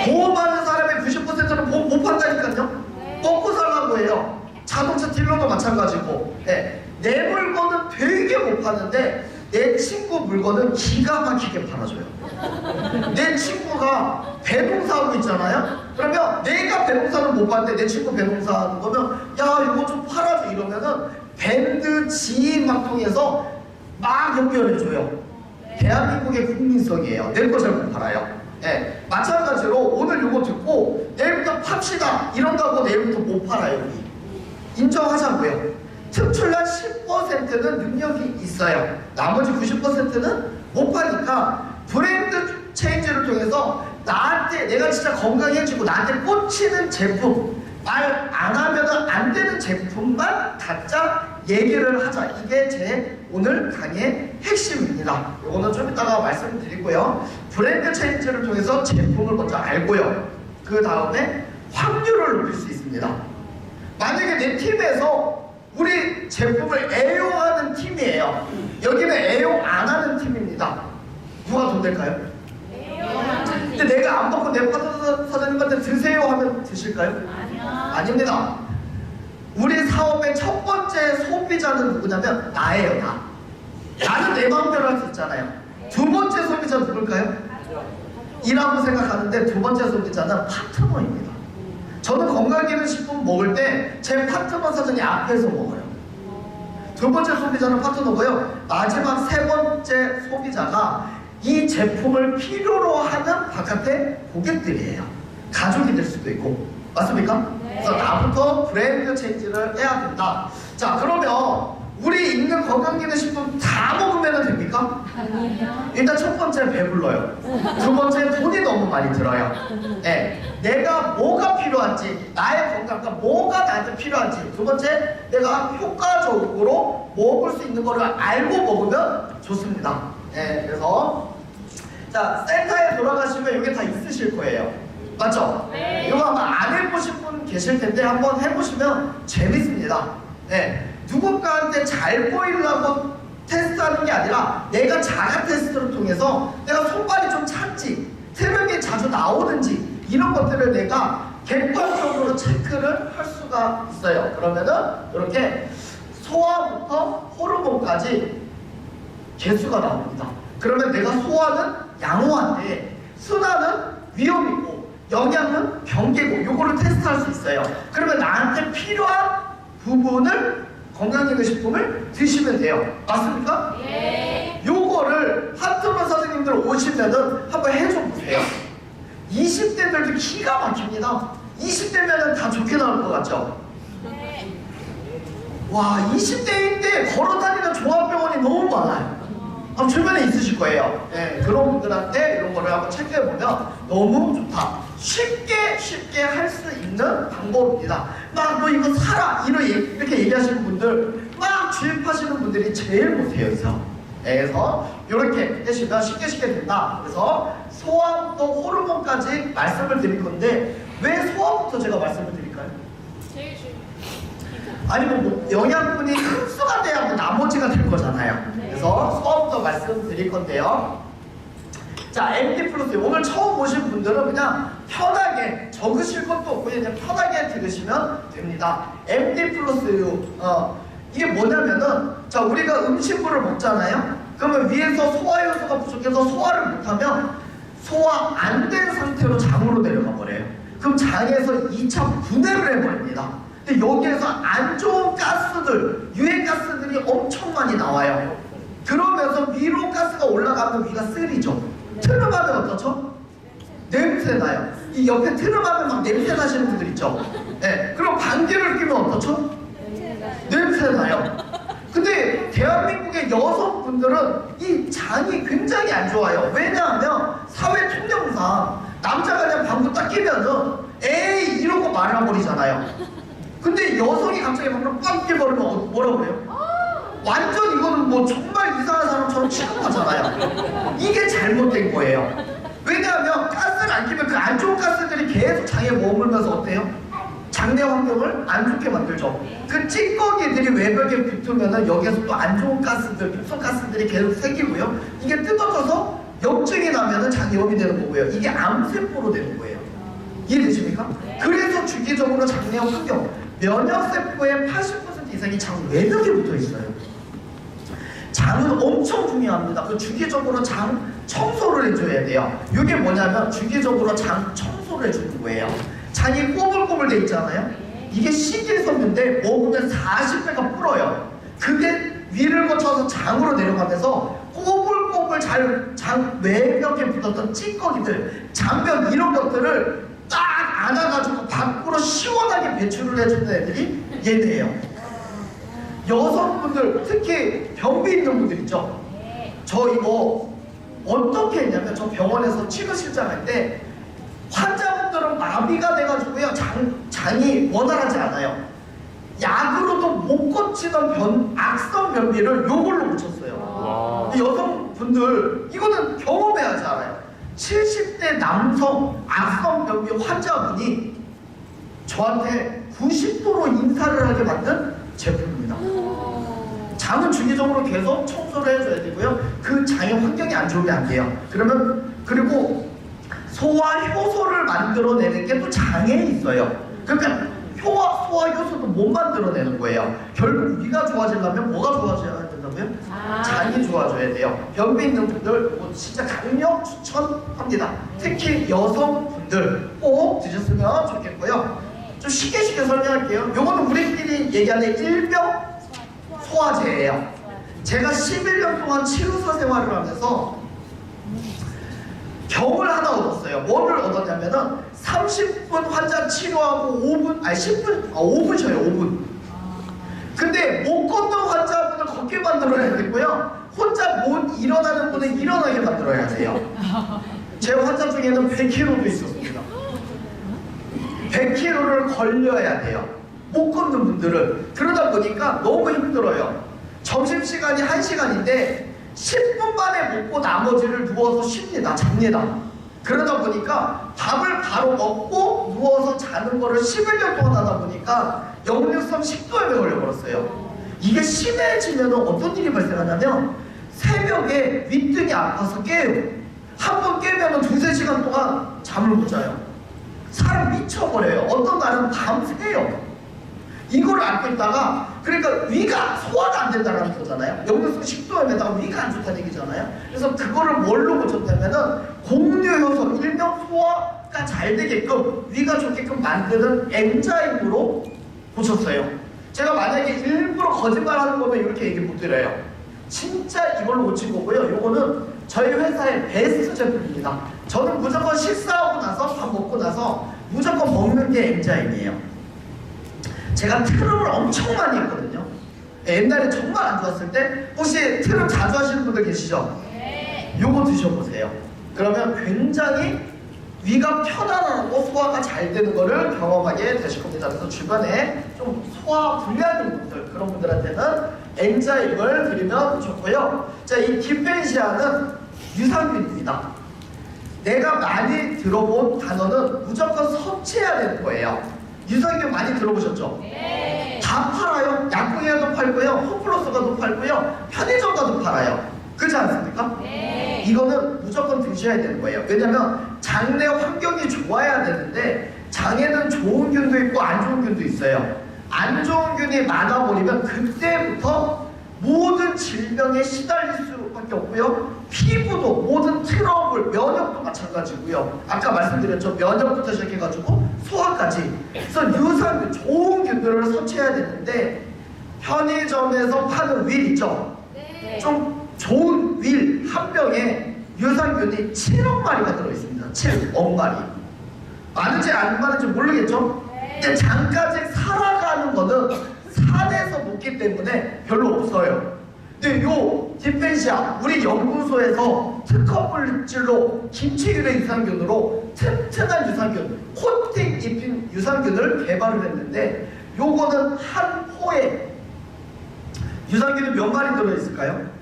보험하는 사람의 90%는 보험 못 판다니까요. 먹고 살라고 해요. 자동차 딜러도 마찬가지고. 내 물건은 되게 못 파는데 내 친구 물건은 기가 막히게 팔아줘요. 내 친구가 배농사하고 있잖아요. 그러면 내가 배농사는 못 봤는데 내 친구 배농사 하는 거면 야 이거 좀 팔아줘 이러면은 밴드 지인 막 통해서 막 연결해줘요. 대한민국의 국민성이에요. 내 거 잘 못 팔아요. 마찬가지로 오늘 이거 듣고 내일부터 팝시다 이런다고 내일부터 못 팔아요. 우리 인정하자고요. 특출난 10%는 능력이 있어요. 나머지 90%는 못 파니까 브랜드 체인지를 통해서 나한테 내가 진짜 건강해지고 나한테 꽂히는 제품, 말 안 하면 안 되는 제품만 갖자 얘기를 하자. 이게 제 오늘 강의의 핵심입니다. 이거는 좀 이따가 말씀드리고요. 브랜드 체인지를 통해서 제품을 먼저 알고요. 그 다음에 확률을 높일 수 있습니다. 만약에 내 팀에서 우리 제품을 애용하는 팀이에요. 여기는 애용 안 하는 팀입니다. 누가 돈 낼까요? 근데 내가 안 먹고 내 파트너 사장님한테 드세요 하면 드실까요? 아닙니다. 우리 사업의 첫 번째 소비자는 누구냐면 나예요. 나는 내 마음대로 할 수 있잖아요. 두 번째 소비자 누굴까요? 이라고 생각하는데 두 번째 소비자는 파트너입니다. 저는 건강기능식품 먹을 때 제 파트너 사장이 앞에서 먹어요. 두 번째 소비자는 파트너고요. 마지막 세 번째 소비자가 이 제품을 필요로 하는 바깥의 고객들이에요. 가족이 될 수도 있고. 맞습니까? 그래서 나부터 브랜드 체인지를 해야 된다. 자 그러면 우리 있는 건강기능식품 다 먹으면 됩니까? 아니에요. 일단 첫 번째 배불러요. 두 번째 돈이 너무 많이 들어요. 내가 뭐가 필요한지, 나의 건강과 뭐가 나한테 필요한지. 두 번째, 내가 효과적으로 먹을 수 있는 거를 알고 먹으면 좋습니다. 그래서 자 센터에 돌아가시면 이게 다 있으실 거예요. 맞죠? 이거 아마 안 해보신 분 계실 텐데 한번 해보시면 재밌습니다. 누군가한테 잘 보이려고 테스트하는 게 아니라 내가 자가 테스트를 통해서 내가 손발이 좀 찼지, 트름이 자주 나오는지 이런 것들을 내가 객관적으로 체크를 할 수가 있어요. 그러면은 이렇게 소화부터 호르몬까지 개수가 나옵니다. 그러면 내가 소화는 양호한데 순환은 위험이고 영양은 경계고 요거를 테스트할 수 있어요. 그러면 나한테 필요한 부분을 건강기능식품을 드시면 돼요. 맞습니까? 예. 요거를 한투론 선생님들 오시면은 한번 해줘 보세요. 20대들도 기가 막힙니다. 20대면은 다 좋게 나올 것 같죠? 네. 와, 20대인데 걸어다니는 종합병원이 너무 많아요. 주변에 있으실 거예요. 네, 그런 분들한테 이런 거를 한번 체크해보면 너무 좋다. 쉽게 할 수 있는 방법입니다. 막 너 이거 사라 이렇게 얘기하시는 분들, 막 주입하시는 분들이 제일 못해요. 그래서 이렇게 하시면 쉽게 된다. 그래서 소화부터 호르몬까지 말씀을 드릴 건데 왜 소화부터 제가 말씀을 드릴까요? 제일 중요해요. 아니 뭐 영양분이 흡수가 돼야 뭐 나머지가 될 거잖아요. 그래서 소화부터 말씀드릴 건데요. 자, MD 플러스 오늘 처음 오신 분들은 그냥 편하게 적으실 것도 없고 그냥 편하게 들으시면 됩니다. MD 플러스 U 이게 뭐냐면은 자, 우리가 음식물을 먹잖아요. 그러면 위에서 소화 요소가 부족해서 소화를 못하면 소화 안 된 상태로 장으로 내려가 버려요. 그럼 장에서 2차 분해를 해버립니다. 근데 여기에서 안 좋은 가스들, 유해 가스들이 엄청 많이 나와요. 그러면서 위로 가스가 올라가면 위가 쓰리죠. 트름하면 어떻죠? 냄새 나요. 이 옆에 트름하면 막 냄새 나시는 분들 있죠? 네. 그럼 방귀를 끼면 어떻죠? 냄새 나요. 근데 대한민국의 여성분들은 이 장이 굉장히 안 좋아요. 왜냐하면 사회 통념상 남자가 그냥 방구 딱 끼면은 에이 이러고 말아버리잖아요. 근데 여성이 갑자기 방구를 빡 끼버리면 뭐라 그래요? 완전 이거는 뭐 정말 이상한 사람처럼 취급하잖아요. 이게 잘못된 거예요. 왜냐하면 가스를 안 끼면 그 안 좋은 가스들이 계속 장에 머물면서 어때요? 장내 환경을 안 좋게 만들죠. 그 찌꺼기들이 외벽에 붙으면은 여기에서 또 안 좋은 가스들, 독성 가스들이 계속 생기고요. 이게 뜯어져서 염증이 나면은 장염이 되는 거고요. 이게 암세포로 되는 거예요. 이해되십니까? 그래서 주기적으로 장내 환경, 면역세포의 80% 이상이 장 외벽에 붙어 있어요. 장은 엄청 중요합니다. 그 주기적으로 장 청소를 해줘야 돼요. 이게 뭐냐면 주기적으로 장 청소를 해주는 거예요. 장이 꼬불꼬불 돼 있잖아요. 이게 식이섬유인데 먹으면 40배가 불어요. 그게 위를 거쳐서 장으로 내려가면서 꼬불꼬불 장 외벽에 붙었던 찌꺼기들, 장벽 이런 것들을 딱 안아가지고 밖으로 시원하게 배출을 해주는 애들이 얘네예요. 여성분들 특히 변비 있는 분들 있죠. 저 이거 어떻게 했냐면 저 병원에서 치료실장 할 때 환자분들은 마비가 돼가지고요 장이 원활하지 않아요. 약으로도 못 고치던 악성 변비를 요걸로 고쳤어요. 여성분들 이거는 경험해야지 알아요. 70대 남성 악성 변비 환자분이 저한테 90도로 인사를 하게 만든 제품입니다. 장은 주기적으로 계속 청소를 해줘야 되고요. 그 장의 환경이 안 좋으면 안 돼요. 그리고 소화 효소를 만들어내는 게 또 장에 있어요. 그러니까 소화 효소도 못 만들어내는 거예요. 결국 위가 좋아지려면 뭐가 좋아져야 된다고요? 장이 좋아져야 돼요. 변비 있는 분들 진짜 강력 추천합니다. 특히 여성분들 꼭 드셨으면 좋겠고요. 좀 쉽게 설명할게요. 요거는 우리끼리 얘기하는 일병 소화제예요. 제가 11년 동안 치료사 생활을 하면서 병을 하나 얻었어요. 뭐를 얻었냐면은 30분 환자 치료하고 5분 쉬어요. 5분. 근데 못 걷는 환자분을 걷게 만들어야 되고요. 혼자 못 일어나는 분은 일어나게 만들어야 돼요. 제 환자 중에는 100kg도 있었습니다. 100kg를 걸려야 돼요. 못 걷는 분들은. 그러다 보니까 너무 힘들어요. 점심시간이 1시간인데 10분 만에 먹고 나머지를 누워서 쉽니다. 잡니다. 그러다 보니까 밥을 바로 먹고 누워서 자는 거를 11년 동안 하다 보니까 역류성 식도염에 걸려버렸어요. 이게 심해지면 어떤 일이 발생하냐면 새벽에 윗등이 아파서 깨요. 한 번 깨면 두세 시간 동안 잠을 못 자요. 사람 미쳐버려요. 어떤 날은 밤새요. 이걸 앓고 있다가 그러니까 위가 소화가 안 된다는 거잖아요. 영양소 식도염에다가 위가 안 좋다는 얘기잖아요. 그래서 그거를 뭘로 고쳤다면은 공유효소, 일명 소화가 잘 되게끔 위가 좋게끔 만드는 엔자임으로 고쳤어요. 제가 만약에 일부러 거짓말하는 거면 이렇게 얘기 못 드려요. 진짜 이걸로 고친 거고요. 요거는 저희 회사의 베스트 제품입니다. 저는 무조건 식사하고 나서 밥 먹고 나서 무조건 먹는 게 엔자임이에요. 제가 트름을 엄청 많이 했거든요. 옛날에 정말 안 좋았을 때 혹시 트름 자주 하시는 분들 계시죠? 네. 요거 드셔보세요. 그러면 굉장히 위가 편안하고 소화가 잘 되는 거를 경험하게 되실 겁니다. 그래서 주변에 좀 소화 불량인 분들 그런 분들한테는 엔자임을 드리면 좋고요. 자, 이 디펜시아는 유산균입니다. 내가 많이 들어본 단어는 무조건 섭취해야 되는 거예요. 유산균 많이 들어보셨죠? 네. 다 팔아요. 약국에도 팔고요. 홈플러스가도 팔고요. 편의점 가도 팔아요. 그렇지 않습니까? 네. 이거는 무조건 드셔야 되는 거예요. 왜냐면 장내 환경이 좋아야 되는데 장에는 좋은 균도 있고 안 좋은 균도 있어요. 안 좋은 균이 많아버리면 그때부터 모든 질병에 시달릴 수밖에 없고요. 피부도 모든 트러블, 면역도 마찬가지고요. 아까 말씀드렸죠. 면역부터 시작해가지고 소화까지. 그래서 유산균, 좋은 균들을 섭취해야 되는데 편의점에서 파는 윌 있죠? 네. 좀 좋은 윌 한 병에 유산균이 7억 마리가 들어있습니다. 7억 마리. 많은지 안 많은지 모르겠죠? 근데 장까지 살아가는 거는 산에서 먹기 때문에 별로 없어요. 근데 요 디펜시아 우리 연구소에서 특허 물질로 김치유래 유산균으로 튼튼한 유산균, 코팅 입힌 유산균을 개발을 했는데 요거는 한 포에 유산균이 몇 마리 들어있을까요?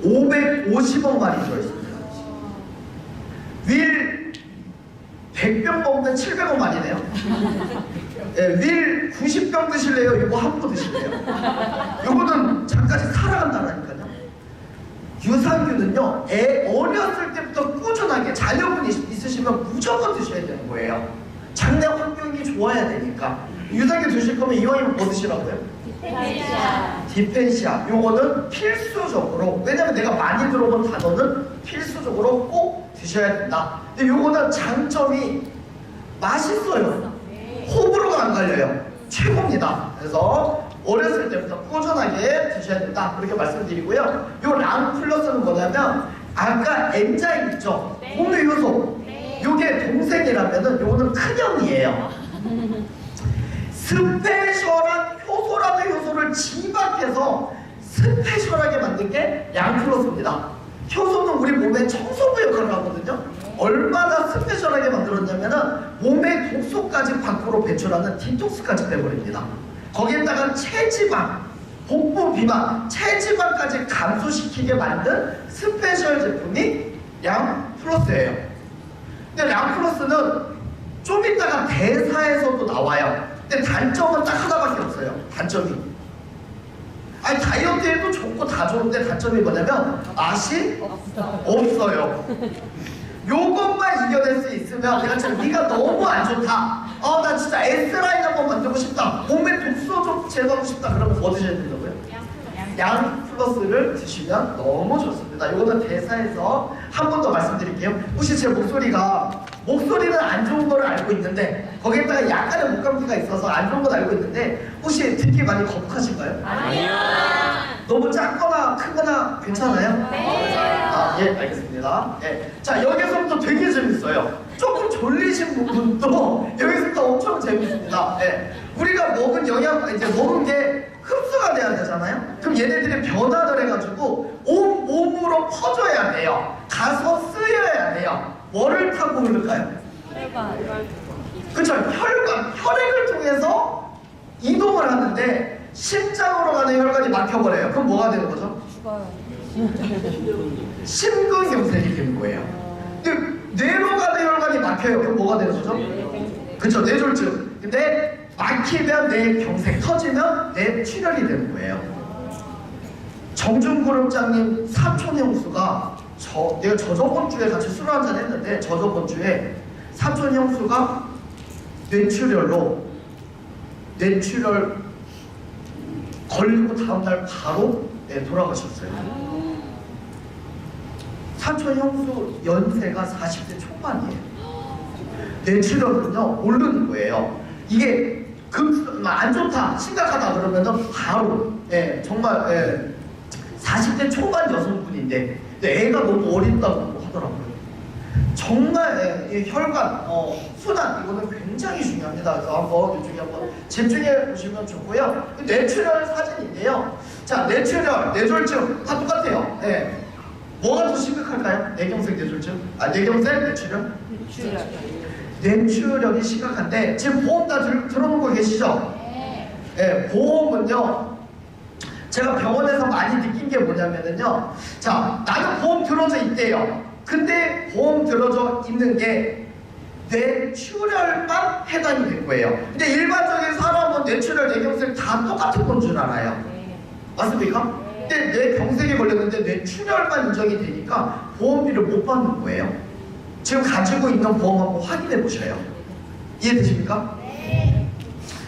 550억 마리 들어있습니다. 윌 100병 먹으면 700억 마리네요. 예, 윌 90병 드실래요? 이거 한 포 드실래요? 요거는 잠까지 살아간다라니까요. 유산균은요, 어렸을 때부터 꾸준하게 자녀분이 있으시면 무조건 드셔야 되는 거예요. 장내 환경이 좋아야 되니까. 유산균 드실 거면 이왕이면 뭐 드시라고요? 디펜시아. 요거는 필수적으로, 왜냐면 내가 많이 들어본 단어는 필수적으로 꼭 드셔야 된다. 근데 요거는 장점이 맛있어요. 호불호가 안 갈려요. 최고입니다. 그래서 어렸을 때부터 꾸준하게 드셔야 된다. 그렇게 말씀드리고요. 요 랑플러스는 뭐냐면 아까 엔자임 있죠? 공유효소. 요게 동생이라면은 요거는 큰형이에요. 스페셜한 효소라는 효소를 집약해서 스페셜하게 만든 게 랑플러스입니다. 효소는 우리 몸의 청소부 역할을 하거든요. 얼마나 스페셜하게 만들었냐면은 몸의 독소까지 밖으로 배출하는 디톡스까지 돼버립니다. 거기에다가 체지방, 복부 비만, 체지방까지 감소시키게 만든 스페셜 제품이 랑플러스예요. 근데 랑플러스는 좀 이따가 대사에서도 나와요. 근데 단점은 딱 하나밖에 없어요. 단점이. 아니 다이어트에도 좋고 다 좋은데 단점이 뭐냐면 맛이 없어요. 요것만 이겨낼 수 있으면 내가 진짜 위가 너무 안 좋다. 나 진짜 S라인 한번 만들고 싶다. 몸에 독소 좀 제거하고 싶다. 그러면 뭐 드셔야 된다고요? 양 플러스를 드시면 너무 좋습니다. 요거는 대사에서 한 번 더 말씀드릴게요. 혹시 제 목소리는 안 좋은 걸 알고 있는데 거기에다가 약간의 목감기가 있어서 안 좋은 건 알고 있는데 혹시 듣기 많이 거북하신가요? 아니요. 너무 작거나 크거나 괜찮아요? 네. 예, 알겠습니다. 예. 자, 여기서부터 되게 재밌어요. 조금 졸리신 부분도 여기서부터 엄청 재밌습니다. 예. 우리가 먹은 이제 먹은 게 흡수가 돼야 되잖아요? 그럼 얘네들이 변화를 해가지고 온 몸으로 퍼져야 돼요. 가서 쓰여야 돼요. 뭐를 타고 흐를까요? 그쵸? 혈액을 통해서 이동을 하는데 심장으로 가는 혈관이 막혀버려요. 그럼 뭐가 되는 거죠? 죽어요. 심근경색이 되는 거예요. 근데 뇌로 가는 혈관이 막혀요. 그럼 뭐가 되는 거죠? 그쵸? 뇌졸중. 근데 막히면 뇌경색, 터지면 뇌출혈이 되는 거예요. 정준구름장님 사촌 형수가 내가 저번 주에 같이 술 한잔 했는데 저번 주에 사촌 형수가 뇌출혈 걸리고 다음날 바로 돌아가셨어요. 사촌 형수 연세가 40대 초반이에요. 뇌출혈은요 모르는 거예요. 이게 안 좋다, 심각하다 그러면은 바로 정말 40대 초반 여성분인데 애가 너무 어린다고 하더라고요. 정말 이 혈관, 순환 이거는 굉장히 중요합니다. 그래서 한번 이쪽에 한번 집중해 보시면 좋고요. 뇌출혈 사진인데요. 자, 뇌출혈, 뇌졸중 다 똑같아요. 뭐가 더 심각할까요? 뇌경색, 뇌졸중? 뇌경색, 뇌출혈? 뇌출혈이 심각한데 지금 보험 다 들어놓고 계시죠? 네. 보험은요. 제가 병원에서 많이 느낀 게 뭐냐면요. 자, 나는 보험 들어져 있대요. 근데 보험 들어져 있는 게 뇌출혈만 해당이 된 거예요. 근데 일반적인 사람은 뇌출혈, 뇌경색 다 똑같은 건 줄 알아요. 맞습니까? 근데 뇌경색에 걸렸는데 뇌출혈만 인정이 되니까 보험비를 못 받는 거예요. 지금 가지고 있는 보험 한번 확인해 보셔요. 이해되십니까?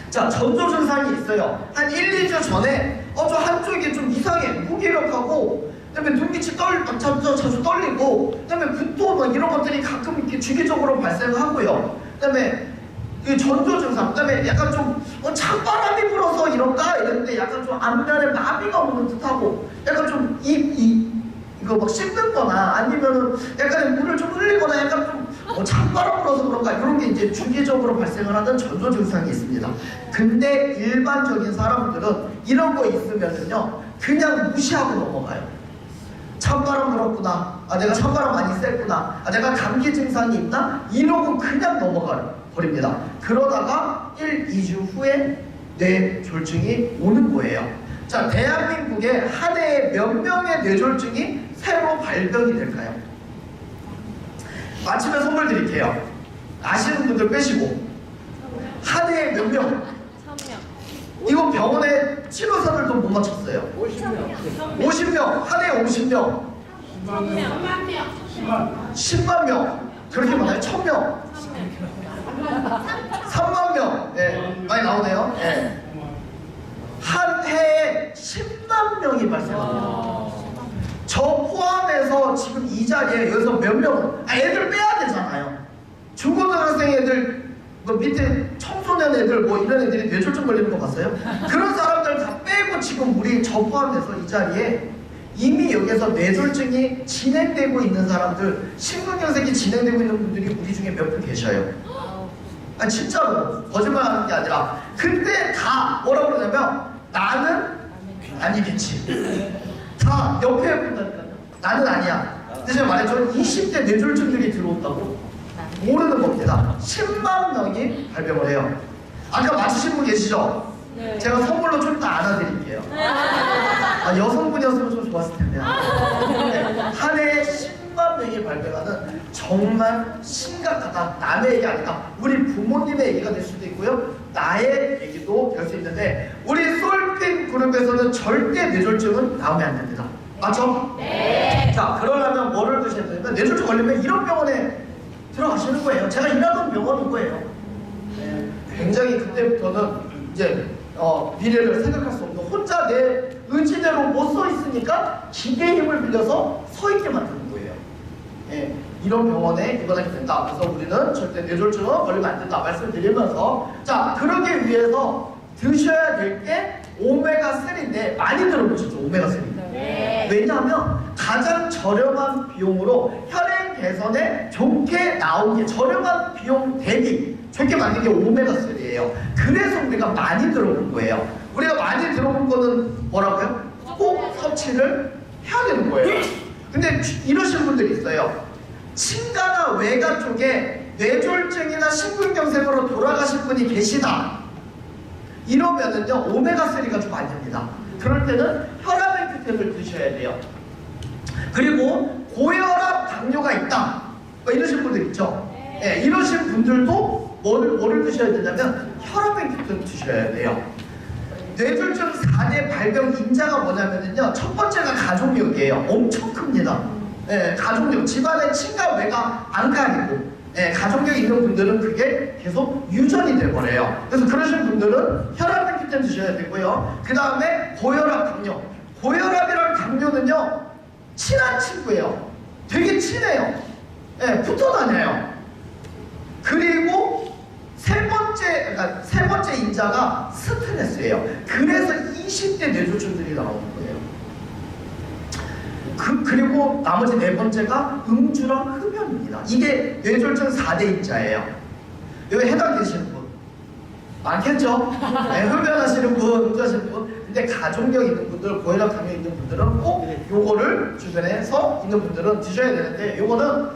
자, 전조 증상이 있어요. 한 1, 2주 전에 저 한쪽이 좀 이상해, 무기력하고, 그다음에 눈밑이 자주 떨리고, 그다음에 구토 막 이런 것들이 가끔 이렇게 주기적으로 발생하고요. 그다음에 이 전조 증상, 그다음에 약간 좀 찬바람이 불어서 이런가 이랬는데 약간 좀 안면에 마비가 오는 듯하고, 약간 좀 이거 막 씹는거나 아니면은 약간의 물을 좀 흘리거나 약간 좀 찬바람 불어서 그런가 이런 게 이제 주기적으로 발생을 하는 전조 증상이 있습니다. 근데 일반적인 사람들은 이런 거 있으면은요 그냥 무시하고 넘어가요. 찬바람 불었구나, 내가 찬바람 많이 쐈구나, 내가 감기 증상이 있나 이러고 그냥 넘어가 버립니다. 그러다가 1, 2주 후에 뇌졸중이 오는 거예요. 자, 대한민국에 한 해에 몇 명의 뇌졸중이 새로 발병이 될까요? 마침에 선물 드릴게요. 아시는 분들 빼시고 한 해에 몇 명? 3명. 이거 병원에 치료사들도 못 맞췄어요. 50명, 한 해에 50명. 10만 명. 그렇게 많아요? 1000명. 3만 명. 네, 많이 나오네요. 네. 한 해에 10만 명이 발생합니다. 저 포함해서 지금 이 자리에 여기서 몇 명, 애들 빼야 되잖아요. 중고등학생 애들, 밑에 청소년 애들, 이런 애들이 뇌졸중 걸리는 거 봤어요? 그런 사람들 다 빼고 지금 우리 저 포함해서 이 자리에 이미 여기서 뇌졸중이 진행되고 있는 사람들, 심근경색이 진행되고 있는 분들이 우리 중에 몇 분 계셔요. 진짜로 거짓말하는 게 아니라 근데 다 뭐라고 그러냐면 나는 아니겠지. 다 옆에 분다니까요. 나는 아니야. 근데 제가 말했죠. 20대 뇌졸중들이 들어온다고 모르는 겁니다. 10만 명이 발병을 해요. 아까 맞추신 분 계시죠? 네. 제가 선물로 좀 더 안아드릴게요. 여성분이었으면 좀 좋았을 텐데. 한 해에 10만 명이 발병하는 정말 심각하다. 남의 얘기 아니다. 우리 부모님의 얘기가 될 수도 있고요. 나의 얘기도 될 수 있는데 우리 솔핀 그룹에서는 절대 뇌졸중은 나오면 안 됩니다. 맞죠? 네. 자, 그러려면 뭐를 드셔야 되냐면 뇌졸중 걸리면 이런 병원에 들어가시는 거예요. 제가 일하던 병원인 거예요. 네. 굉장히 그때부터는 이제 미래를 생각할 수 없는 혼자 내 의지대로 못 서 있으니까 기계의 힘을 빌려서 서 있게 만드는 거예요. 예, 이런 병원에 입원하게 된다. 그래서 우리는 절대 뇌졸중은 걸리면 안 된다 말씀드리면서 자, 그러기 위해서 드셔야 될 게 오메가3인데 많이 들어보셨죠? 오메가3. 네. 왜냐하면 가장 저렴한 비용으로 혈행 개선에 좋게 나온 게 저렴한 비용 대비 좋게 만든 게 오메가3예요. 그래서 우리가 많이 들어본 거예요. 우리가 많이 들어본 거는 뭐라고요? 꼭 섭취를 해야 되는 거예요. 근데 이러신 분들이 있어요. 친가나 외가 쪽에 뇌졸중이나 심근경색으로 돌아가신 분이 계시다. 이러면은요 오메가3가 좀 안 됩니다. 그럴 때는 혈압액큐템을 드셔야 돼요. 그리고 고혈압 당뇨가 있다. 이러신 분들 있죠. 네, 이러신 분들도 뭐를 드셔야 되냐면 혈압액 드셔야 돼요. 뇌졸중 4대 발병 인자가 뭐냐면요, 첫 번째가 가족력이에요. 엄청 큽니다. 예, 가족력, 집안의 친가 외가 안 가리고, 예, 가족력 있는 분들은 그게 계속 유전이 돼버려요. 그래서 그러신 분들은 혈압액 드셔야 되고요. 그 다음에 고혈압, 당뇨. 고혈압이랑 당뇨는요, 친한 친구예요. 되게 친해요. 예, 붙어 다녀요. 그리고 세 번째 인자가 스트레스예요. 그래서 20대 뇌졸중들이 나오는 거예요. 그리고 나머지 네 번째가 음주랑 흡연입니다. 이게 뇌졸중 4대 인자예요. 여기 해당되시는 분 많겠죠? 네, 흡연하시는 분, 음주하시는 분. 근데 가족력 있는 분들, 고혈압, 당뇨 있는 분들은 꼭 요거를 주변에서 있는 분들은 드셔야 되는데, 요거는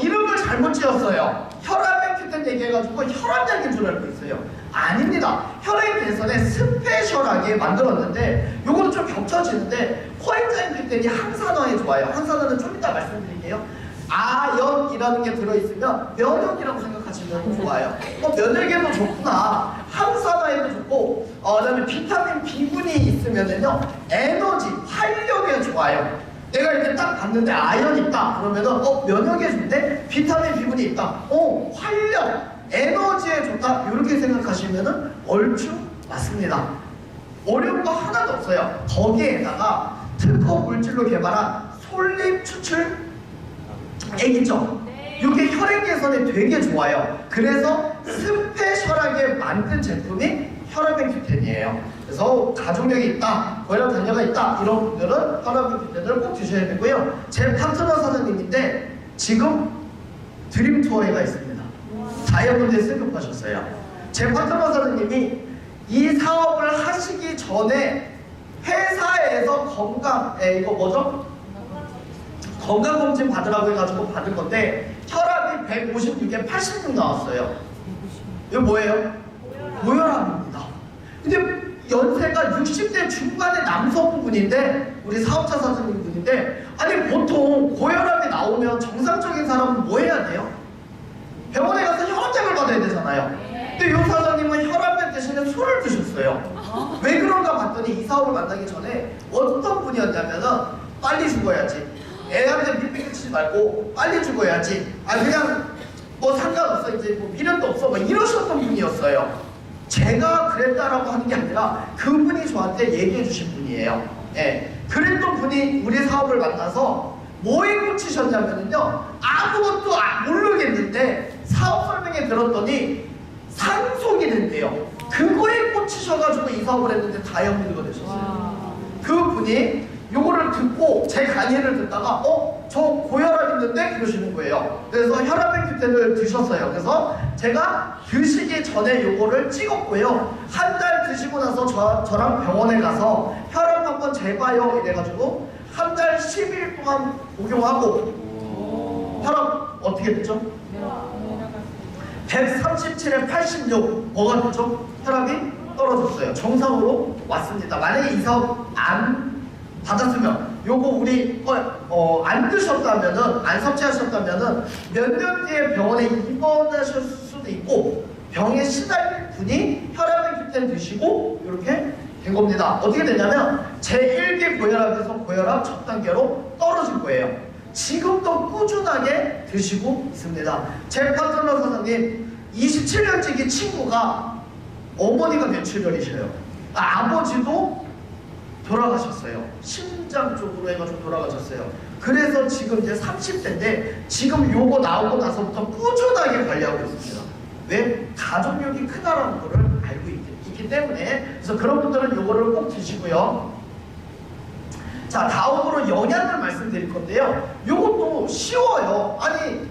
이름을 잘못 지었어요. 혈압액 큐텐 얘기해가지고 혈압약인 줄 알고 있어요. 아닙니다. 혈액 개선에 스페셜하게 만들었는데, 요거는 좀 겹쳐지는데, 코엔자임 큐텐이 항산화에 좋아요. 항산화는 좀 이따 말씀드릴게요. 아연이라는 게 들어있으면 면역이라고 생각하시면 좋아요. 면역에도 좋구나. 항산화에도 좋고, 그다음에 비타민 B군이 있으면은요, 에너지, 활력에 좋아요. 내가 이렇게 딱 봤는데 아연 있다 그러면은 면역에 좋대, 비타민 B군이 있다, 활력, 에너지에 좋다, 이렇게 생각하시면은 얼추 맞습니다. 어려운 거 하나도 없어요. 거기에다가 특허 물질로 개발한 솔잎 추출 액이죠. 이게 혈액 개선에 되게 좋아요. 그래서 스페셜하게 만든 제품이 혈압액 큐텐이에요. 그래서 가족력이 있다, 고혈압 당뇨가 있다, 이런 분들은 혈압액 큐텐을 꼭 드셔야 되고요. 제 파트너 사장님인데 지금 드림 투어회가 있습니다. 다이아몬드에 승급하셨어요. 제 파트너 사장님이 이 사업을 하시기 전에 회사에서 건강검진 받으라고 해가지고 받은 건데 혈압이 156에 86 나왔어요. 이거 뭐예요? 고혈압입니다. 근데 연세가 60대 중반의 남성분인데, 우리 사업자 사장님분인데, 아니 보통 고혈압이 나오면 정상적인 사람은 뭐 해야 돼요? 병원에 가서 혈압약을 받아야 되잖아요. 근데 이 사장님은 혈압약 대신에 술을 드셨어요. 왜 그런가 봤더니 이 사업을 만나기 전에 어떤 분이었냐면은, 빨리 죽어야지, 애한테 삐삐 치지 말고 빨리 죽어야지, 그냥 뭐 상관없어, 이제 뭐 미련도 없어, 뭐 이러셨던 분이었어요. 제가 그랬다라고 하는 게 아니라 그분이 저한테 얘기해 주신 분이에요. 예. 그랬던 분이 우리 사업을 만나서 뭐에 꽂히셨냐면요, 아무것도 모르겠는데 사업 설명회 들었더니 상속이 된대요. 그거에 꽂히셔가지고 이 사업을 했는데 다이아몬드가 되셨어요. 그분이 요거를 듣고 제 강의를 듣다가 저 고혈압 있는데? 그러시는 거예요. 그래서 혈압액 큐텐을 드셨어요. 그래서 제가 드시기 전에 요거를 찍었고요. 한 달 드시고 나서 저랑 병원에 가서 혈압 한번 재봐요 이래가지고 한 달 10일 동안 복용하고 혈압 어떻게 됐죠? 137에 86 뭐가 됐죠? 혈압이 떨어졌어요. 정상으로 왔습니다. 만약에 이 사업 안 받았으면 요거 우리 안 드셨다면은, 안 섭취하셨다면은 몇 년 뒤에 병원에 입원하실 수도 있고, 병에 시달릴 분이 혈압액 큐텐 드시고 이렇게 된 겁니다. 어떻게 되냐면 제1기 고혈압에서 고혈압 첫 단계로 떨어질 거예요. 지금도 꾸준하게 드시고 있습니다. 제 파트너 사장님 27년지기 친구가 어머니가 뇌출혈이셔요. 아버지도 돌아가셨어요. 심장 쪽으로 해가지고 돌아가셨어요. 그래서 지금 이제 30대인데 지금 요거 나오고 나서부터 꾸준하게 관리하고 있습니다. 왜? 가족력이 크다라는 거를 알고 있기 때문에. 그래서 그런 분들은 요거를 꼭 드시고요. 자, 다음으로 영양을 말씀드릴 건데요. 요것도 쉬워요. 아니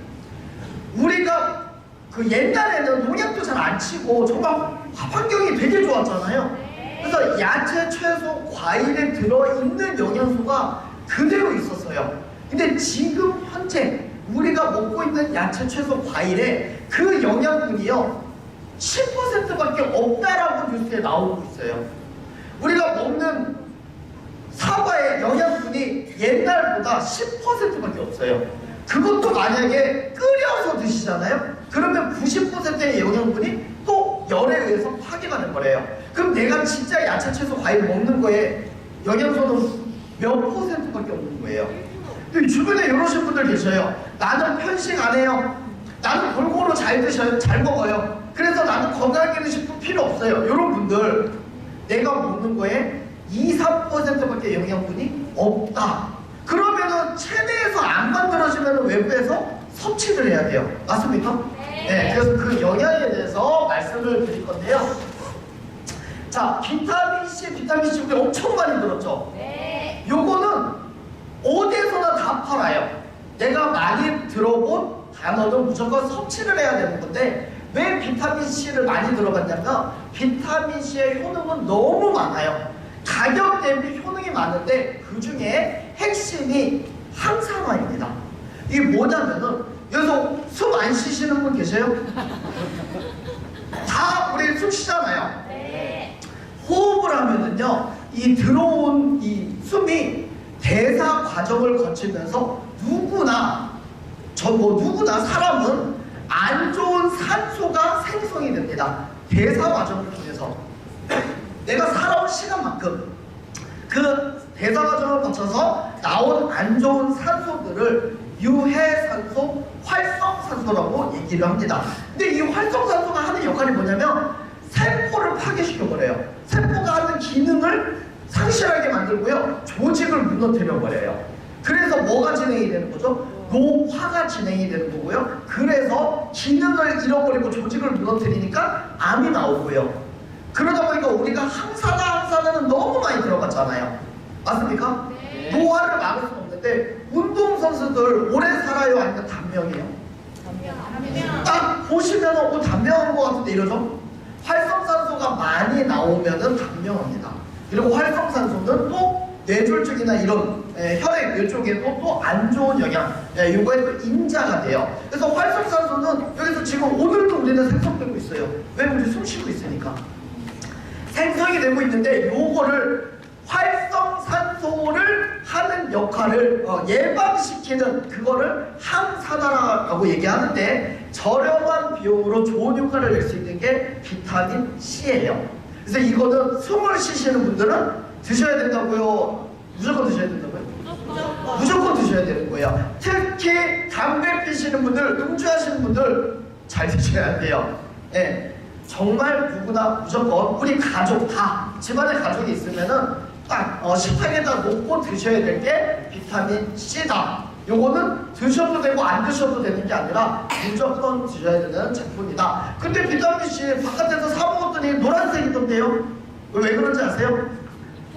우리가 그 옛날에는 농약도 잘 안 치고 정말 환경이 되게 좋았잖아요. 그래서 야채, 채소, 과일에 들어있는 영양소가 그대로 있었어요. 근데 지금 현재 우리가 먹고 있는 야채, 채소, 과일에 그 영양분이요 10%밖에 없다라고 뉴스에 나오고 있어요. 우리가 먹는 사과의 영양분이 옛날보다 10%밖에 없어요. 그것도 만약에 끓여서 드시잖아요? 그러면 90% 30%의 영양분이 또 열에 의해서 파괴가 된 거래요. 그럼 내가 진짜 야채, 채소, 과일 먹는 거에 영양소는 몇 %밖에 없는 거예요. 근데 주변에 이러신 분들 계셔요. 나는 편식 안 해요. 나는 골고루 잘 드셔요. 잘 먹어요. 그래서 나는 건강하게는 식품 필요 없어요. 이런 분들 내가 먹는 거에 2, 3%밖에 영양분이 없다. 그러면은 체내에서 안 만들어지면 외부에서 섭취를 해야 돼요. 맞습니까? 네. 그래서 그 영양에 대해서 말씀을 드릴 건데요. 자, 비타민 C 우리 엄청 많이 들었죠? 네. 요거는 어디서나 다 팔아요. 내가 많이 들어본 단어는 무조건 섭취를 해야 되는 건데 왜 비타민 C를 많이 들어갔냐면 비타민 C의 효능은 너무 많아요. 가격 대비 효능이 많은데 그 중에 핵심이 항산화입니다. 이게 뭐냐면은 여기서 숨 안 쉬시는 분 계세요? 다 우리 숨 쉬잖아요. 네. 호흡을 하면은요, 이 들어온 이 숨이 대사 과정을 거치면서 누구나 사람은 안 좋은 산소가 생성이 됩니다. 대사 과정을 통해서 내가 살아온 시간만큼 그 대사 과정을 거쳐서 나온 안 좋은 산소들을 유해산소, 활성산소라고 얘기를 합니다. 근데 이 활성산소가 하는 역할이 뭐냐면 세포를 파괴시켜버려요. 세포가 하는 기능을 상실하게 만들고요. 조직을 무너뜨려 버려요. 그래서 뭐가 진행이 되는 거죠? 노화가 진행이 되는 거고요. 그래서 기능을 잃어버리고 조직을 무너뜨리니까 암이 나오고요. 그러다 보니까 우리가 항산화는 너무 많이 들어갔잖아요. 맞습니까? 네. 노화를 막을 수는 없는데 운동선수들 오래 살아요? 아니면 단명해요? 딱 보시면 단명한 것 같은데 이러죠? 활성산소가 많이 나오면은 단명합니다. 그리고 활성산소는 또 뇌졸중이나 이런 혈액 이쪽에도 또 안 좋은 영향, 이거에 또 인자가 돼요. 그래서 활성산소는 여기서 지금 오늘도 우리는 생성되고 있어요. 왜? 우리 숨 쉬고 있으니까 생성이 되고 있는데 요거를 활성산소를 하는 역할을 예방시키는 그거를 항산화라고 얘기하는데 저렴한 비용으로 좋은 효과를 낼 수 있는 게 비타민 C예요. 그래서 이거는 숨을 쉬시는 분들은 드셔야 된다고요? 무조건 드셔야 된다고요? 무조건 드셔야 되는 거예요. 특히 담배 피시는 분들, 음주하시는 분들 잘 드셔야 돼요. 네. 정말 누구나 무조건 우리 가족 다 집안에 가족이 있으면은 딱 식탁에다 놓고 드셔야 될 게 비타민 C다. 요거는 드셔도 되고 안 드셔도 되는 게 아니라 무조건 드셔야 되는 제품이다. 근데 비타민 C 바깥에서 사 먹었더니 노란색이던데요? 왜 그런지 아세요?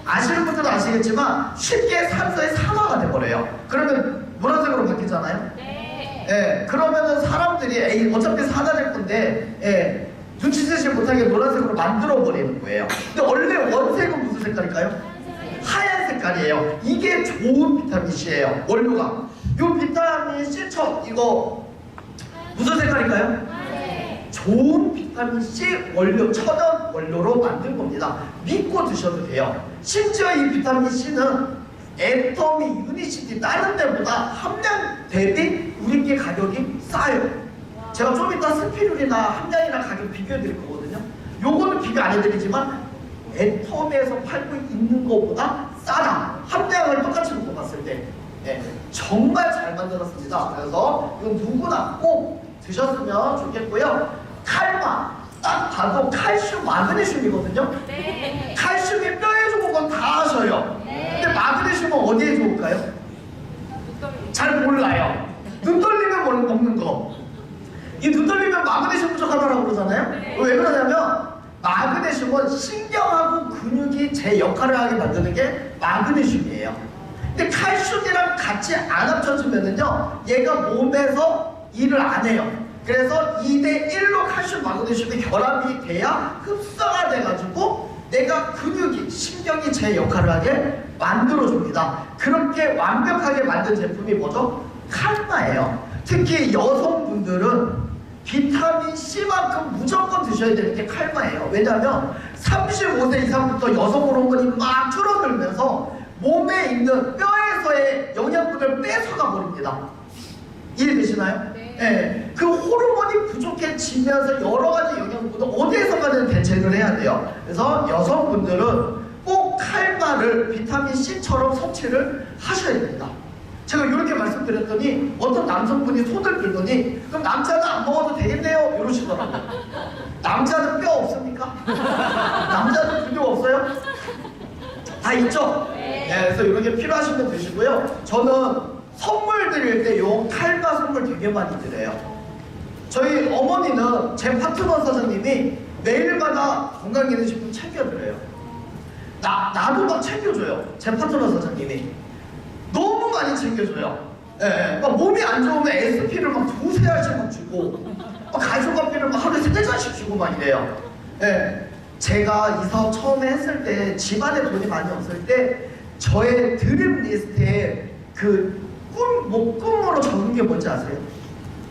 아시는 분들은 아시겠지만 쉽게 산소의 산화가 돼버려요. 그러면 노란색으로 바뀌잖아요? 네. 예, 그러면은 사람들이 에이, 어차피 사라질 건데 예, 눈치채지 못하게 노란색으로 만들어 버리는 거예요. 근데 원래 원색은 무슨 색깔일까요? 하얀 색깔이에요. 이게 좋은 비타민 C예요. 원료가. 요 비타민 C 이거 무슨 색깔일까요? 네. 좋은 비타민 C 원료, 천연 원료로 만든 겁니다. 믿고 드셔도 돼요. 심지어 이 비타민 C는 애터미 유니시티 다른 데보다 함량 대비 우리께 가격이 싸요. 제가 좀 이따 스피룰이나 함량이나 가격 비교해 드릴 거거든요. 요거는 비교 안 해드리지만 애터미에서 팔고 있는 것보다 싸다. 함량을 똑같이 놓고 봤을 때 정말 잘 만들었습니다. 그래서 이건 누구나 꼭 드셨으면 좋겠고요. 칼마 딱 봐도 칼슘, 마그네슘이거든요. 네. 칼슘이 뼈에 좋은 건 다 아셔요. 네. 근데 마그네슘은 어디에 좋을까요? 잘 몰라요. 눈 떨리면 먹는 거. 이 눈 떨리면 마그네슘 부족하다고 그러잖아요. 네. 왜 그러냐면 마그네슘은 신경하고 근육이 제 역할을 하게 만드는 게 마그네슘이에요. 근데 칼슘이랑 같이 안 합쳐지면은요, 얘가 몸에서 일을 안 해요. 그래서 2대1로 칼슘, 마그네슘이 결합이 돼야 흡수가 돼가지고 내가 근육이, 신경이 제 역할을 하게 만들어줍니다. 그렇게 완벽하게 만든 제품이 뭐죠? 칼마예요. 특히 여성분들은 비타민 C만큼 무조건 드셔야 되는 게 칼마예요. 왜냐하면 35세 이상부터 여성 호르몬이 막 줄어들면서 몸에 있는 뼈에서의 영양분을 뺏어가 버립니다. 이해되시나요? 네. 그 호르몬이 부족해지면 지면서 여러 가지 영양분을 어디에서까지 대체를 해야 돼요. 그래서 여성분들은 꼭 칼과를 비타민C처럼 섭취를 하셔야 됩니다. 제가 이렇게 말씀드렸더니 어떤 남성분이 손을 들더니 그럼 남자는 안 먹어도 되겠네요 이러시더라고요. 남자는 뼈 없습니까? 남자는 근육 없어요? 다 있죠? 네, 그래서 이렇게 필요하신 분 드시고요. 저는 선물 드릴 때 요 칼과 선물 되게 많이 드려요. 저희 어머니는 제 파트너 사장님이 매일마다 건강기능식품 챙겨드려요. 나도 막 챙겨줘요. 제 파트너 사장님이 너무 많이 챙겨줘요. 예, 막 몸이 안 좋으면 SP를 막 2~3알씩 막 주고 가족과피를 막 하루에 3잔씩 주고 막 이래요. 예, 제가 이 사업 처음에 했을 때 집안에 돈이 많이 없을 때 저의 드림 리스트에 그 꿈으로 적은 게 뭔지 아세요?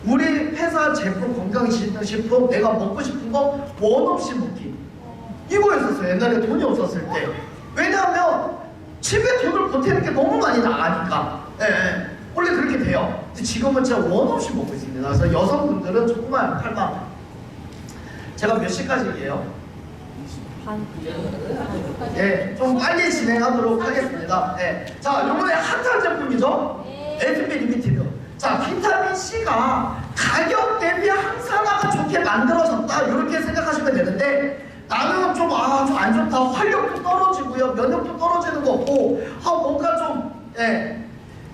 우리 회사 제품 건강식품 내가 먹고 싶은 거 원 없이 먹기 이거였었어요. 옛날에 돈이 없었을 때. 왜냐하면 집에 돈을 보태는 게 너무 많이 나가니까. 예, 원래 그렇게 돼요. 근데 지금은 진짜 원 없이 먹고 있습니다. 그래서 여성분들은 정말 팔만. 제가 몇 시까지 얘기해요? 예, 좀 빨리 진행하도록 하겠습니다. 예. 자, 요번에 핫한 제품이죠? SP 리미티드. 자, 비타민C가 가격 대비 항산화가 좋게 만들어졌다 이렇게 생각하시면 되는데 나는 좀 안 좋다. 활력도 떨어지고요. 면역도 떨어지는 거 없고 뭔가 좀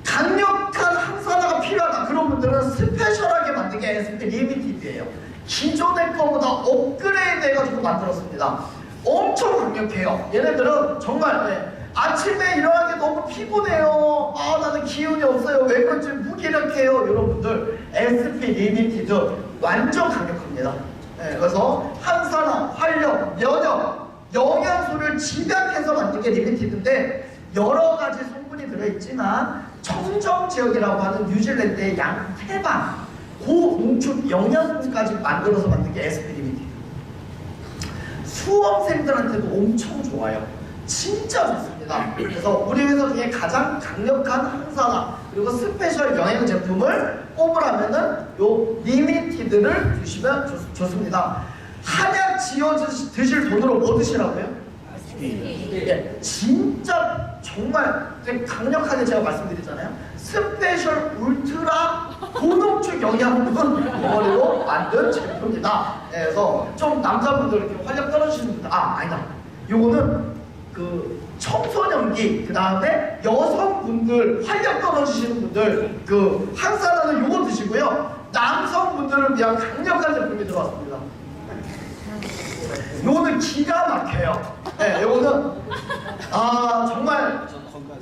강력한 항산화가 필요하다. 그런 분들은 스페셜하게 만든 게 SP 리미티드예요. 기존의 거보다 업그레이드 해가지고 만들었습니다. 엄청 강력해요. 얘네들은 정말 아침에 일어나기 너무 피곤해요. 나는 기운이 없어요. 왜 그런지 무기력해요. 여러분들 SP 리미티드 완전 강력합니다. 그래서 항산화, 활력, 면역, 영양소를 집약해서 만든 게 리미티드인데 여러 가지 성분이 들어있지만 청정 지역이라고 하는 뉴질랜드의 양태반 고농축 영양분까지 만들어서 만든 게 SP 리미티드. 수험생들한테도 엄청 좋아요. 진짜 좋습니다. 그래서 우리 회사 중에 가장 강력한 항산화 그리고 스페셜 영양 제품을 뽑으라면은 요 리미티드를 드시면 좋습니다. 한약 지어 드실 돈으로 뭐 드시라고요? 예, 진짜 정말 되게 강력하게 제가 말씀드렸잖아요. 스페셜 울트라 고농축 영양분 덩어리로 만든 제품입니다. 그래서 좀 남자분들 이렇게 활력 떨어지시는 분들 아니다. 요거는 그 청소년기 그 다음에 여성분들 활력 떨어지시는 분들 그 항산화는 요거 드시고요. 남성분들을 위한 강력한 제품이 들어왔습니다. 요거는 기가 막혀요. 요거는 정말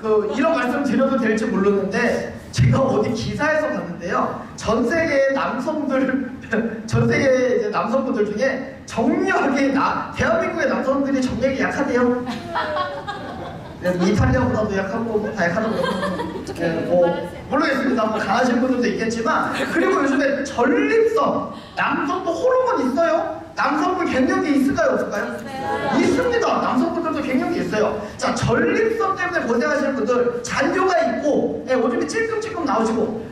그 이런 말씀 드려도 될지 모르는데 제가 어디 기사에서 봤는데요. 전 세계 남성들 전 세계 이제 남성분들 중에 정력이 대한민국의 남성들이 정력이 약하대요. 이탈리아보다도 약하고 다 약하다고 모르겠습니다. 강하신 분들도 있겠지만 그리고 요즘에 전립선 남성도 호르몬 있어요. 남성분 갱년기 있을까요? 없을까요? 있습니다. 남성분들도 갱년기 있어요. 자, 전립선 때문에 고생하시는 분들 잔뇨가 있고 오줌이 찔끔찔끔 나오시고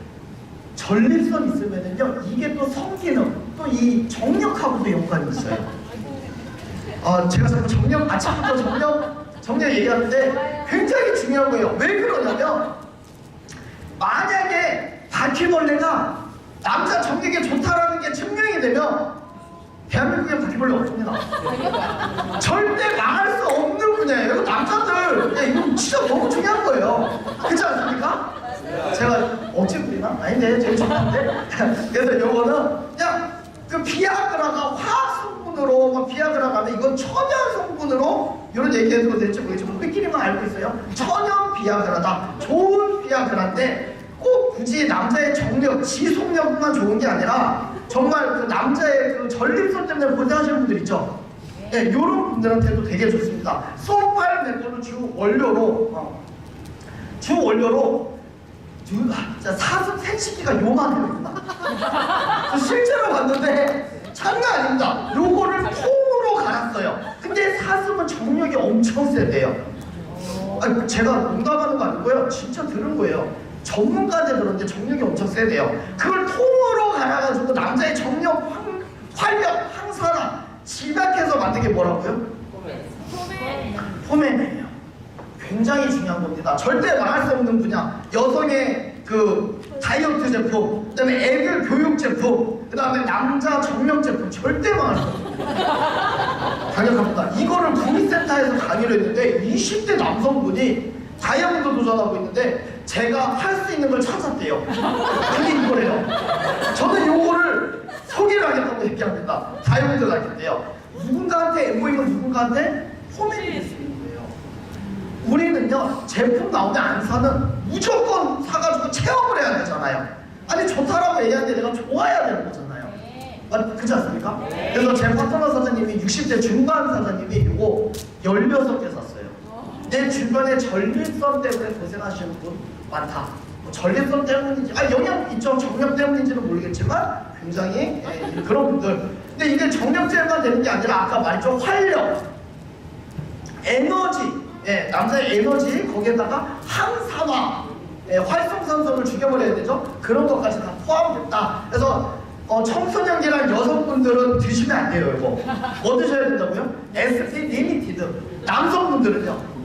전립선 있으면은요 이게 또 성기능 또 이 정력하고도 연관이 있어요. 제가 자꾸 정력 아침부터 정력 얘기하는데 굉장히 중요한 거예요. 왜 그러냐면 만약에 바퀴벌레가 남자 정력에 좋다라는 게 증명이 되면 대한민국에 바퀴벌레 없습니다. 절대 망할 수 없는 분야예요. 남자들 이거 진짜 너무 중요한 거예요. 그렇지 않습니까? 제가 어찌 부리나? 아닌데 제일 중요한데. 그래서 요거는 그냥 그 비아그라가 화학 성분으로 막 비아그라 가면 이건 천연 성분으로 이런 얘기해도 될지 모르겠지만 우리끼리만 알고 있어요. 천연 비아그라다. 좋은 비아그라인데 꼭 굳이 남자의 정력, 지속력만 좋은 게 아니라 정말 그 남자의 그 전립선 때문에 고생하시는 분들 있죠. 이런 분들한테도 되게 좋습니다. 소팔 멘토는 주 원료로 사슴 생식기가 요만해요. 실제로 봤는데 장난 아닙니다. 요거를 콩으로 갈았어요. 근데 사슴은 정력이 엄청 세대요. 제가 농담하는 거 아니고요. 진짜 들은 거예요. 전문가한테 들었는데 정력이 엄청 세대요. 그걸 통으로 갈아가지고 남자의 정력, 활력 만든 게 뭐라고요? 포맨이에요. 굉장히 중요한 겁니다. 절대 망할 수 없는 분야. 여성의 그 다이어트 제품, 그다음에 애들 교육 제품, 그다음에 남자 정력 제품 절대 망할 수 없습니다. 강력합니다. 이거를 구미센터에서 강의를 했는데 20대 남성분이 다이아몬드 도전하고 있는데 제가 할 수 있는 걸 찾았대요. 그게 이거래요. 저는 요거를 소개를 하겠다고 얘기합니다. 다이아몬드를 하겠대요. 누군가한테 MV는 누군가한테 포맨이 될 수 있는 거예요. 우리는요, 제품 나오면 안 사는 무조건 사가지고 체험을 해야 되잖아요. 아니 좋다라고 얘기하는데 내가 좋아야 되는 거잖아요. 그렇지 않습니까? 그래서 제 파트너 사장님이 60대 중반 사장님이 이거 16개 샀어요. 내 주변에 전립선 때문에 고생하시는 분 많다. 뭐 전립선 때문인지, 영양 있죠. 정력 때문인지는 모르겠지만 굉장히 그런 분들. 근데 이게 정력제만 되는 게 아니라 아까 말했죠. 활력, 에너지, 남자의 에너지, 거기에다가 항산화, 활성산소를 죽여버려야 되죠. 그런 것까지 다 포함됐다. 그래서 청소년기랑 여성분들은 드시면 안 돼요. 이거 뭐 드셔야 된다고요? SP 리미티드. 남성분들은요,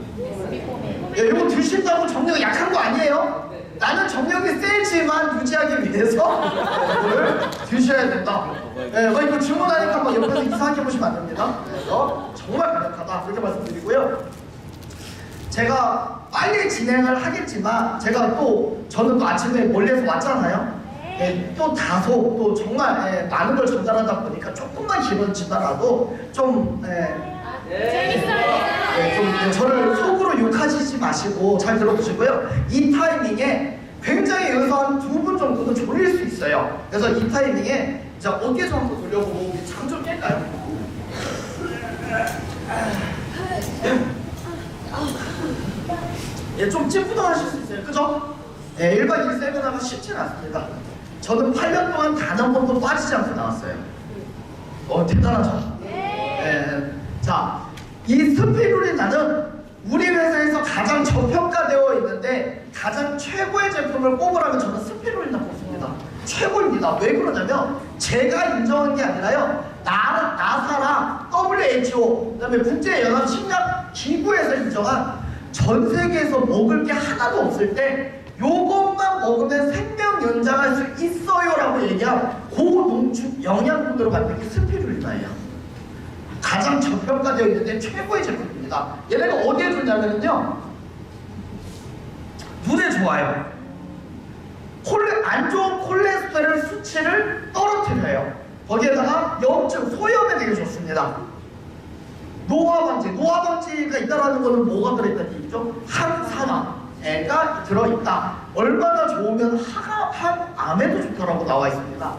이거 드신다고 정력이 약한 거 아니에요? 나는 정력이 세지만 유지하기 위해서 이거를 드셔야 된다. 이거 주문하니까 막 옆에서 이상하게 보시면 안 됩니다. 그래서 정말 강력하다 그렇게 말씀드리고요. 제가 빨리 진행을 하겠지만 저는 또 아침에 멀리서 왔잖아요. 또 다소 또 정말 많은 걸 전달하다 보니까 조금만 길어지더라도 좀 좀 저를 속으로 욕하시지 마시고 잘 들어보시고요. 이 타이밍에 굉장히 여기서 한 2분 정도는 졸릴 수 있어요. 그래서 이 타이밍에 자 어깨 좀 한번 돌려보고 우리 잠 좀 깰까요? 좀 찌뿌둥하실 수 있어요. 그죠? 1박 2일 세미나가 쉽지는 않습니다. 저는 8년 동안 단 한 번도 빠지지 않고 나왔어요. 대단하죠? 자, 이 스피루리나는 우리 회사에서 가장 저평가되어 있는데 가장 최고의 제품을 꼽으라면 저는 스피루리나 꼽습니다. 최고입니다. 왜 그러냐면 제가 인정한 게 아니라요. 나사랑 WHO, 그다음에 국제연합식약기구에서 인정한 전 세계에서 먹을 게 하나도 없을 때 요것만 먹으면 생명 연장할 수 있어요라고 얘기한 고농축 영양분으로 만든 게 스피루리나예요. 가장 저평가되어 있는데 최고의 제품입니다. 얘네가 어디에 좋냐면요, 눈에 좋아요. 안 좋은 콜레스테롤 수치를 떨어뜨려요. 거기에다가 염증, 소염에 되게 좋습니다. 노화 방지가 있다라는 거는 뭐가 들어있다는 얘기죠? 항산화가 들어있다. 얼마나 좋으면 항암에도 좋다라고 나와 있습니다.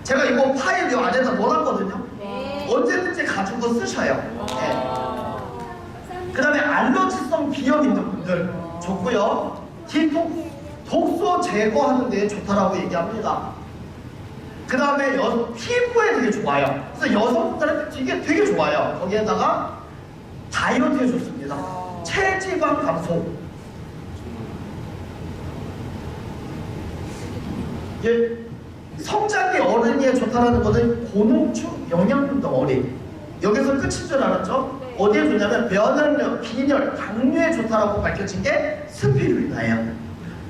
제가 이거 파일 이 안에다 넣어놨거든요. 언제든지 가지고 쓰셔요. 그 다음에 알러지성 비염 있는 분들 좋고요. 독소 제거하는 데 좋다라고 얘기합니다. 그 다음에 피부에 되게 좋아요. 그래서 여성분들한테 되게 좋아요. 거기에다가 다이어트에 좋습니다. 체지방 감소. 성장기 어른이에 좋다라는 것은 고농축 영양분 덩어리. 여기서 끝인 줄 알았죠? 어디에 좋냐면 면역력, 빈혈, 당뇨에 좋다라고 밝혀진 게 스피루리나예요.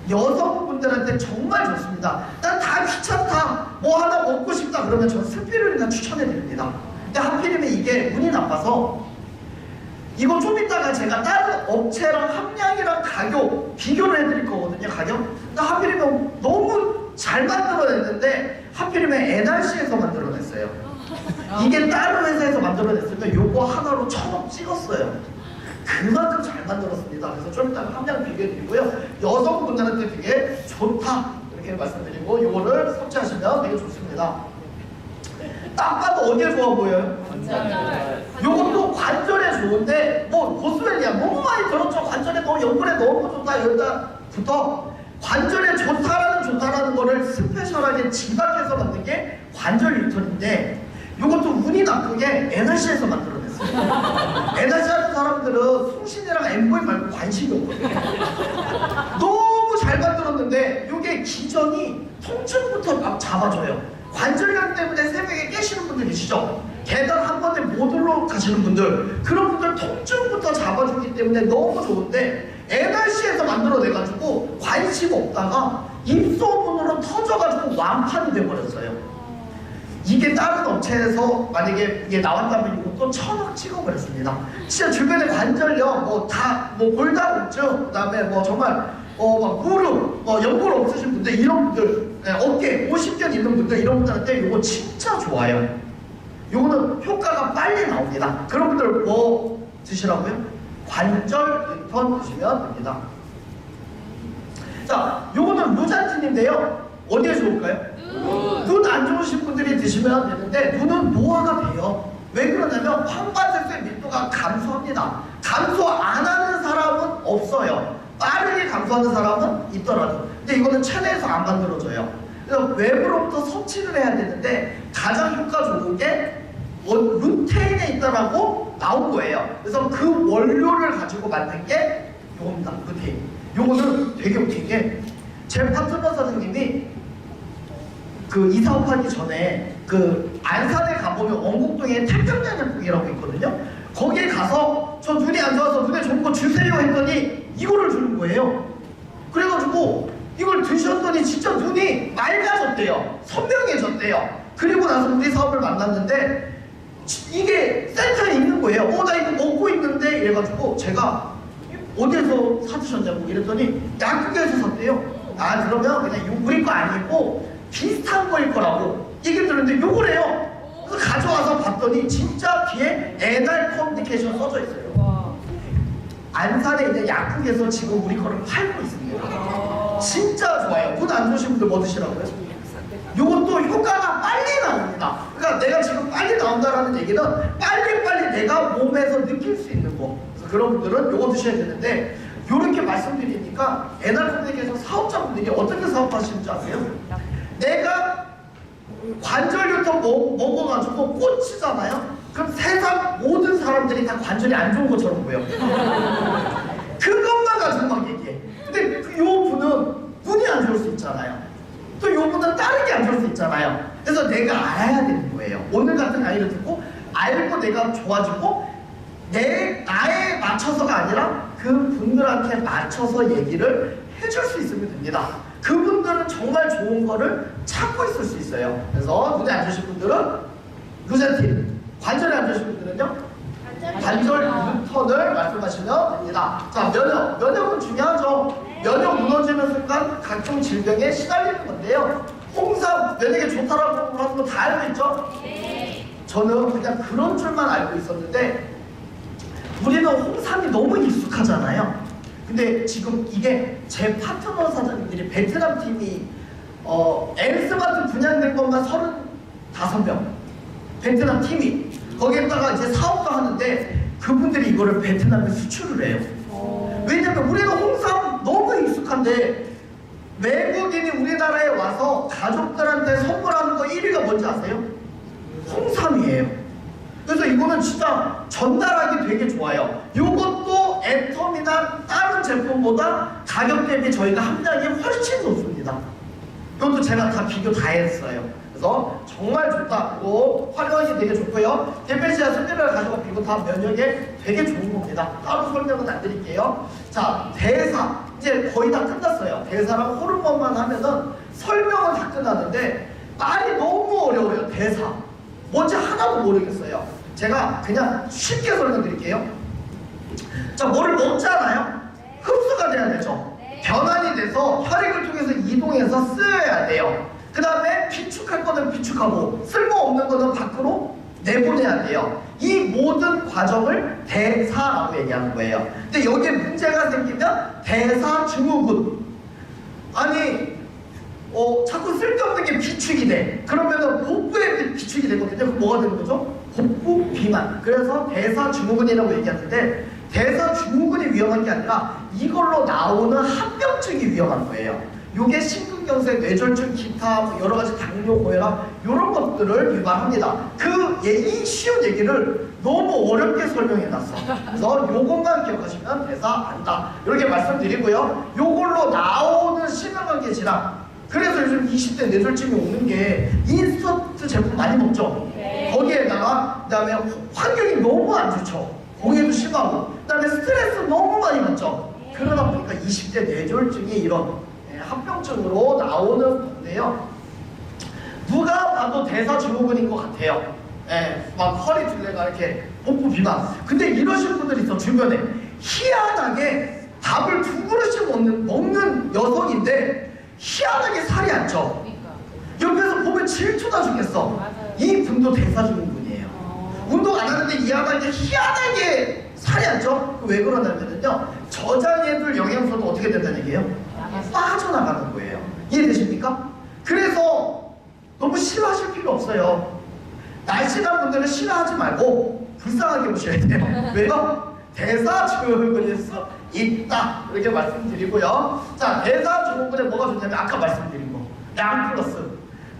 여성분들한테 정말 좋습니다. 난 다 귀찮다, 뭐 하나 먹고 싶다 그러면 전 스피루리나 추천해드립니다. 근데 하필이면 이게 운이 나빠서 이거 좀 이따가 제가 다른 업체랑 함량이랑 가격 비교를 해드릴 거거든요. 가격. 근데 하필이면 너무 잘 만들어냈는데 하필이면 NRC에서 만들어냈어요. 이게 다른 회사에서 만들어냈으면 요거 하나로 1,000원 찍었어요. 그만큼 잘 만들었습니다. 그래서 좀 이따가 함량 비교해드리고요. 여성분들한테 되게 좋다 이렇게 말씀드리고 요거를 섭취하시면 되게 좋습니다. 딱 봐도 어디에 좋아 보여요? 요것도 관절에 좋은데 보스웰리아 너무 많이 들었죠. 관절에 연골에 너무 좋다. 여기다부터 관절에 좋다라는 거를 스페셜하게 지각해서 만든 게 관절 뉴턴인데 요것도 운이 나쁘게 NRC에서 만들어냈어요. NRC 하는 사람들은 송신이랑 MV 말고 관심이 없거든요. 너무 잘 만들었는데 요게 기전이 통증부터 막 잡아줘요. 관절염 때문에 새벽에 깨시는 분들 계시죠? 계단 한 번에 못 올라가시는 분들, 그런 분들 통증부터 잡아주기 때문에 너무 좋은데 NRC에서 만들어내가지고 관심 없다가 입소문으로 터져가지고 완판이 돼버렸어요. 이게 다른 업체에서 만약에 이게 나왔다면 이것도 1,000억 찍어버렸습니다. 진짜 주변에 관절염, 골다공증, 그다음에 정말 막 무릎, 연골 없으신 분들, 이런 분들, 어깨 50년 있는 분들, 이런 분들한테 이거 진짜 좋아요. 이거는 효과가 빨리 나옵니다. 그런 분들 뭐 드시라고요? 관절 유턴 드시면 됩니다. 자, 요거는 루자틴인데요. 어디에 좋을까요? 눈 안 좋으신 분들이 드시면 되는데 눈은 노화가 돼요. 왜 그러냐면 황반색소의 밀도가 감소합니다. 감소 안 하는 사람은 없어요. 빠르게 감소하는 사람은 있더라도. 근데 이거는 체내에서 안 만들어져요. 그래서 외부로부터 섭취를 해야 되는데 가장 효과 좋은 게 루테인에 있다라고 나온 거예요. 그래서 그 원료를 가지고 만든 게 요겁니다. 루테인. 요거는 되게 웃긴 게 제 파트너 선생님이 그 이사업하기 전에 그 안산에 가보면 원곡동에 태평양약국이라고 있거든요. 거기에 가서 저 눈이 안 좋아서 눈에 좋은 거 주세요 했더니 이거를 주는 거예요. 그래가지고 이걸 드셨더니 진짜 눈이 맑아졌대요. 선명해졌대요. 그리고 나서 우리 사업을 만났는데 이게 센터에 있는 거예요. 나 이거 먹고 있는데 이래가지고 제가 어디에서 사드셨냐고 이랬더니 약국에서 샀대요. 그러면 그냥 우리 거 아니고 비슷한 거일 거라고 얘기 들었는데 요거래요. 그래서 가져와서 봤더니 진짜 뒤에 에날 커뮤니케이션 써져 있어요. 안산에 있는 약국에서 지금 우리 거를 팔고 있습니다. 진짜 좋아요. 눈 안 좋으신 분들 뭐 드시라고요? 요것도 효과가 빨리 나옵니다. 그러니까 내가 지금 빨리 나온다라는 얘기는 빨리 내가 몸에서 느낄 수 있는 거. 그래서 그런 분들은 요거 드셔야 되는데 요렇게 말씀드리니까 에날 커뮤니케이션 사업자분들이 어떻게 사업하시는지 아세요? 내가 관절 유턴 먹어가지고 꽂히잖아요? 그럼 세상 모든 사람들이 다 관절이 안 좋은 것처럼 보여. 그것만 가지고 막 얘기해. 근데 요 분은 눈이 안 좋을 수 있잖아요. 또 요 분은 다른 게 안 좋을 수 있잖아요. 그래서 내가 알아야 되는 거예요. 오늘 같은 강의를 듣고 알고 내가 좋아지고 나에 맞춰서가 아니라 그 분들한테 맞춰서 얘기를 해줄 수 있으면 됩니다. 그분들은 정말 좋은 거를 찾고 있을 수 있어요. 그래서 눈에 안 좋으신 분들은 루자틴, 관절에 안 좋으신 분들은요 관절 유턴을 말씀하시면 됩니다. 자, 면역은 중요하죠. 면역 무너지는 순간 각종 질병에 시달리는 건데요. 홍삼 면역에 좋다라고 하는 거 다 알고 있죠? 저는 그냥 그런 줄만 알고 있었는데 우리는 홍삼이 너무 익숙하잖아요. 근데 지금 이게 제 파트너 사장님들이 베트남 팀이 엔스마트 분양된 것만 35명 베트남 팀이 거기에다가 이제 사업도 하는데 그분들이 이거를 베트남에 수출을 해요. 왜냐면 우리는 홍삼 너무 익숙한데 외국인이 우리나라에 와서 가족들한테 선물하는 거 1위가 뭔지 아세요? 홍삼이에요. 그래서 이거는 진짜 전달하기 되게 좋아요. 이것도 애텀이나 다른 제품보다 가격 대비 저희가 함량이 훨씬 높습니다. 이것도 제가 다 비교 다 했어요. 그래서 정말 좋다. 이거 활용하기 되게 좋고요. 대패시아 순대를 가져가 이거 다 면역에 되게 좋은 겁니다. 따로 설명은 안 드릴게요. 자, 대사 이제 거의 다 끝났어요. 대사랑 호르몬만 하면은 설명은 다 끝나는데 말이 너무 어려워요. 대사 뭔지 하나도 모르겠어요. 제가 그냥 쉽게 설명드릴게요. 자, 뭐를 먹잖아요. 흡수가 돼야 되죠. 변환이 돼서 혈액을 통해서 이동해서 쓰여야 돼요. 그 다음에 비축할 거는 비축하고 쓸모없는 거는 밖으로 내보내야 돼요. 이 모든 과정을 대사라고 얘기하는 거예요. 근데 여기에 문제가 생기면 대사증후군. 아니 자꾸 쓸데없는 게 비축이 돼. 그러면은 복부에 비축이 되거든요. 그럼 뭐가 되는 거죠? 복부 비만. 그래서 대사증후군이라고 얘기하는데 대사증후군이 위험한 게 아니라 이걸로 나오는 합병증이 위험한 거예요. 요게 심근경색, 뇌졸중, 기타 뭐 여러 가지 당뇨, 고혈압 이런 것들을 유발합니다. 이 쉬운 얘기를 너무 어렵게 설명해놨어. 그래서 요것만 기억하시면 대사 안다. 이렇게 말씀드리고요. 요걸로 나오는 심혈관계 질환. 그래서 요즘 20대 뇌졸중이 오는 게 인스턴트 제품 많이 먹죠? 그다음에 환경이 너무 안 좋죠. 공해도 심하고, 그다음에 스트레스 너무 많이 받죠. 그러다 보니까 20대 뇌졸중이 이런 합병증으로 나오는 건데요. 누가 봐도 대사 증후군인 것 같아요. 막 허리 둘레가 이렇게 복부 비만. 근데 이러신 분들이 있어. 주변에 희한하게 밥을 2그릇씩 먹는 여성인데 희한하게 살이 안 쪄. 옆에서 보면 질투나 죽겠어. 맞아요. 이 분도 대사증후군이에요. 운동 안 하는데 희한하게 살이 안 쪄. 왜 그러냐면요, 저장해둘 영양소도 어떻게 된다는 얘기예요? 빠져나가는 거예요. 이해되십니까? 그래서 너무 싫어하실 필요 없어요. 날씬한 분들은 싫어하지 말고 불쌍하게 보셔야 돼요. 왜요? 대사증후군일 수 있다, 이렇게 말씀드리고요. 자, 대사증후군에 뭐가 좋냐면 아까 말씀드린 거 양 플러스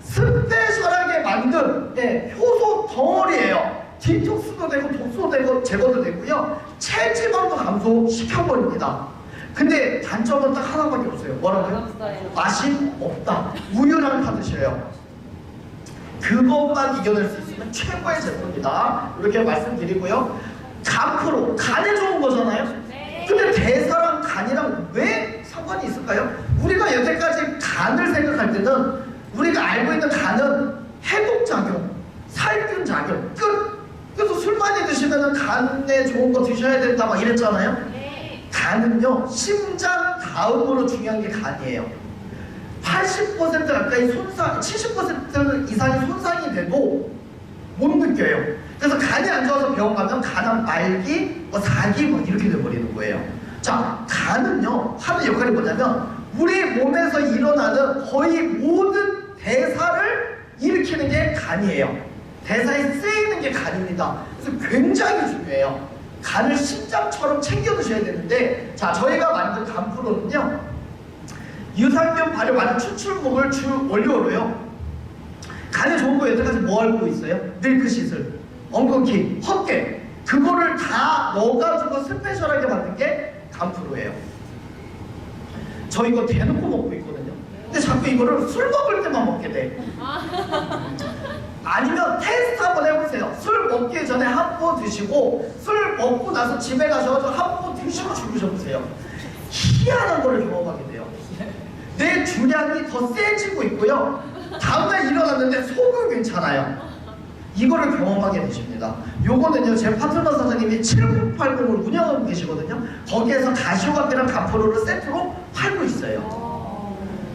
스페셜하게 만든 효소 덩어리예요. 디톡스도 되고 독소도 되고 제거도 되고요, 체지방도 감소시켜버립니다. 근데 단점은 딱 하나밖에 없어요. 뭐라고요? 맛이 없다. 우유랑 다 드셔요. 그것만 이겨낼 수 있으면 최고의 제품이다, 이렇게 말씀드리고요. 간프로, 간에 좋은 거잖아요. 근데 대사랑 간이랑 왜 상관이 있을까요? 우리가 여태까지 간을 생각할 때는 우리가 알고 있는 간은 해독작용, 살균 작용, 끝! 그래서 술 많이 드시면 간에 좋은 거 드셔야 된다 막 이랬잖아요. 간은요, 심장 다음으로 중요한 게 간이에요. 80% 가까이 손상, 70% 이상이 손상이 돼도 못 느껴요. 그래서 간이 안 좋아서 병원 가면 간암 말기, 사기 뭐 이렇게 돼버리는 거예요. 자, 간은요 하는 역할이 뭐냐면 우리 몸에서 일어나는 거의 모든 대사를 일으키는 게 간이에요. 대사에 쓰이는 게 간입니다. 그래서 굉장히 중요해요. 간을 심장처럼 챙겨 드셔야 되는데, 자, 저희가 만든 간프로는요, 유산균 발효 완 추출물을 주 원료로요, 간에 좋은 거 여태까지 뭐 알고 있어요? 밀크시슬, 엉겅퀴, 헛개, 그거를 다 넣어가지고 스페셜하게 만든 게 간프로예요. 저 이거 대놓고 먹고 있거든요. 근데 자꾸 이거를 술 먹을 때만 먹게 돼. 아니면 테스트 한번 해보세요. 술 먹기 전에 한 번 드시고 술 먹고 나서 집에 가셔서 한 번 드시고 주무셔보세요. 희한한 거를 경험하게 돼요. 내 주량이 더 세지고 있고요, 다음날 일어났는데 속은 괜찮아요. 이거를 경험하게 되십니다. 요거는요, 제 파트너 사장님이 7080을 운영하고 계시거든요. 거기에서 가시오가피랑 간프로를 세트로 팔고 있어요.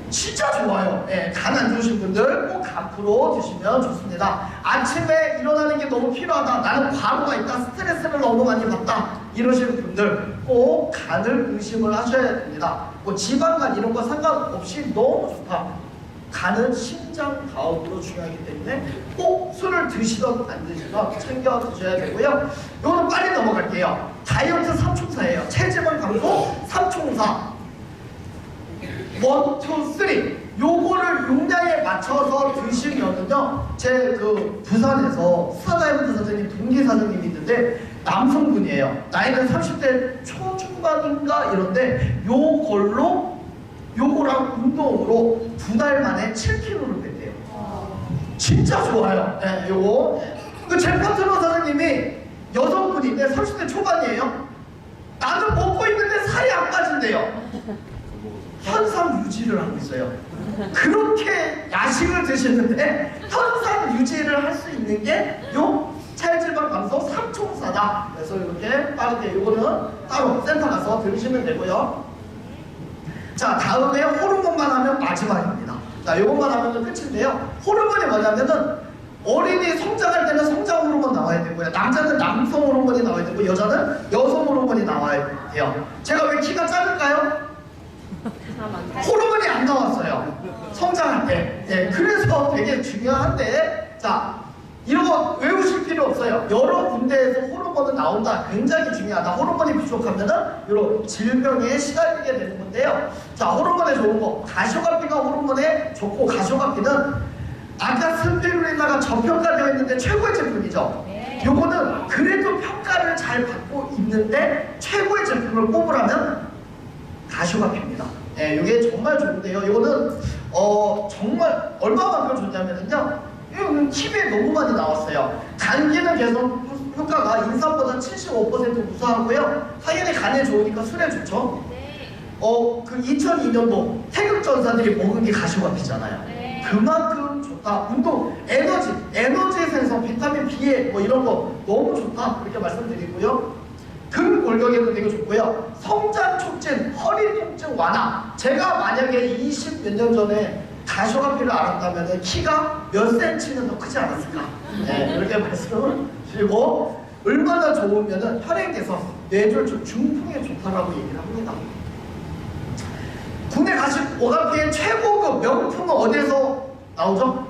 진짜 좋아요. 간 안 좋으신 분들 꼭 간프로 드시면 좋습니다. 아침에 일어나는 게 너무 필요하다, 나는 과로가 있다, 스트레스를 너무 많이 받다, 이러시는 분들 꼭 간을 의심을 하셔야 됩니다. 뭐 지방간 이런 거 상관없이 너무 좋다. 간은 심장 다음으로 중요하기 때문에 꼭 술을 드시던 안 드시던 챙겨 드셔야 되고요. 이거는 빨리 넘어갈게요. 다이어트 3총사예요. 체지방 감소 3총사. 1, 2, 3. 요거를 용량에 맞춰서 드시면은요, 제 그 부산에서 수사다이어트 선생님, 동기 사장님이 있는데 남성분이에요. 나이는 30대 초중반인가 이런데 요거랑 운동으로 2달 만에 7kg를 뺐대요. 진짜 좋아요. 요거. 제 파트너 사장님이 여성분인데 30대 초반이에요. 나는 먹고 있는데 살이 안 빠진대요. 현상 유지를 하고 있어요. 그렇게 야식을 드시는데 현상 유지를 할 수 있는 게 요 체지방 감소 3총사다. 그래서 이렇게 빠르게 요거는 따로 센터 가서 들으시면 되고요. 자, 다음에 호르몬만 하면 마지막입니다. 자, 요것만 하면 끝인데요. 호르몬이 뭐냐면은 어린이 성장할 때는 성장 호르몬 나와야 되고요, 남자는 남성 호르몬이 나와야 되고 여자는 여성 호르몬이 나와야 돼요. 제가 왜 키가 작을까요? 호르몬이 안 나왔어요, 성장할 때. 그래서 되게 중요한데, 자, 이런 거 외우실 필요 없어요. 여러 군데에서 호르몬은 나온다. 굉장히 중요하다. 호르몬이 부족하면은 이런 질병에 시달리게 되는 건데요. 자, 호르몬에 좋은 거, 가시오가피가 호르몬에 좋고, 가시오가피는 아까 스피루리나가 저평가되어 있는데 최고의 제품이죠. 요거는 그래도 평가를 잘 받고 있는데 최고의 제품을 꼽으라면 가시오가피입니다. 이게 정말 좋은데요. 이거는 정말 얼마만큼 좋냐면요, 이거는 TV에 너무 많이 나왔어요. 단기는 계속 효과가 인삼보다 75% 우수하고요. 당연히 간에 좋으니까 술에 좋죠. 그 2002년도 태극 전사들이 먹은 게 가시화피잖아요. 그만큼 좋다. 운동, 에너지 생성, 비타민 B에 뭐 이런 거 너무 좋다. 그렇게 말씀드리고요. 등 골격에도 되게 좋고요. 성장 촉진, 허리 통증 완화. 제가 만약에 20 몇 년 전에 가시화피를 알았다면 키가 몇 센치는 더 크지 않았을까. 네, 이렇게 말씀을 드리고 얼마나 좋으면은 혈액에서 뇌졸중 중풍에 좋다라고 얘기를 합니다. 군에 가신 오감피의 최고급 명품은 어디에서 나오죠?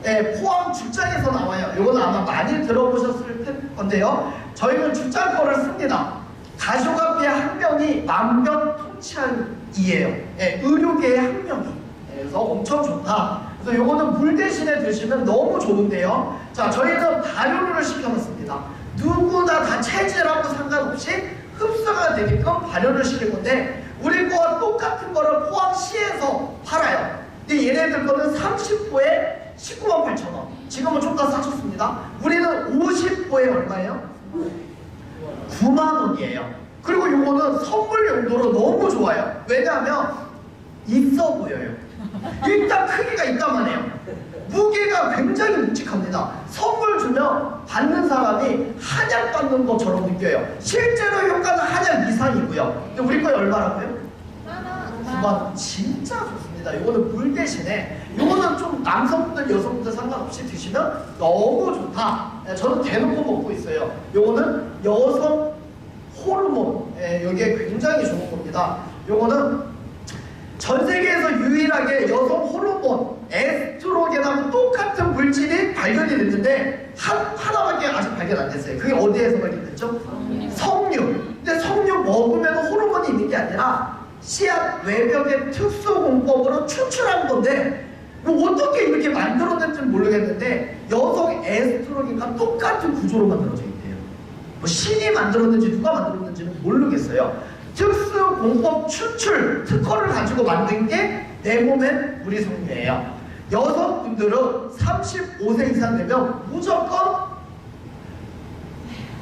네, 포항 죽장에서 나와요. 이건 아마 많이 들어보셨을 건데요. 저희는 죽장 거를 씁니다. 가시오감피의 한 명이 만병통치약이에요. 네, 의료계의 한 명이. 그래서 엄청 좋다. 그래서 이거는 물 대신에 드시면 너무 좋은데요. 자, 저희는 발효를 시켜놨습니다. 누구나 다 체질하고 상관없이 흡수가 되게끔 발효를 시킬 건데 우리 거와 똑같은 거를 포항시에서 팔아요. 근데 얘네들 거는 30호에 198,000원. 지금은 좀 더 싸졌습니다. 우리는 50호에 얼마예요? 90,000원이에요. 그리고 요거는 선물 용도로 너무 좋아요. 왜냐하면 있어 보여요. 일단 크기가 있다만 해요. 무게가 굉장히 묵직합니다. 선물 주면 받는 사람이 한약 받는 것처럼 느껴요. 실제로 효과는 한약 이상이고요. 근데 우리 거에 얼마라고요? 9만. 진짜 좋습니다. 이거는 물 대신에 이거는 좀 남성분들 여성분들 상관없이 드시면 너무 좋다. 저는 대놓고 먹고 있어요. 이거는 여성 호르몬, 여기에 굉장히 좋은 겁니다. 이거는 전 세계에서 유일하게 여성 호르몬 에스트로겐하고 똑같은 물질이 발견이 됐는데 하나밖에 아직 발견 안 됐어요. 그게 어디에서 발견됐죠? 석류. 근데 석류 먹으면 호르몬이 있는 게 아니라 씨앗 외벽의 특수 공법으로 추출한 건데 뭐 어떻게 이렇게 만들어냈는지 모르겠는데 여성 에스트로겐과 똑같은 구조로 만들어져 있대요. 뭐 신이 만들었는지 누가 만들었는지는 모르겠어요. 특수 공법 추출 특허를 가지고 만든 게 내 몸엔 우리 석류예요. 여성분들은 35세 이상 되면 무조건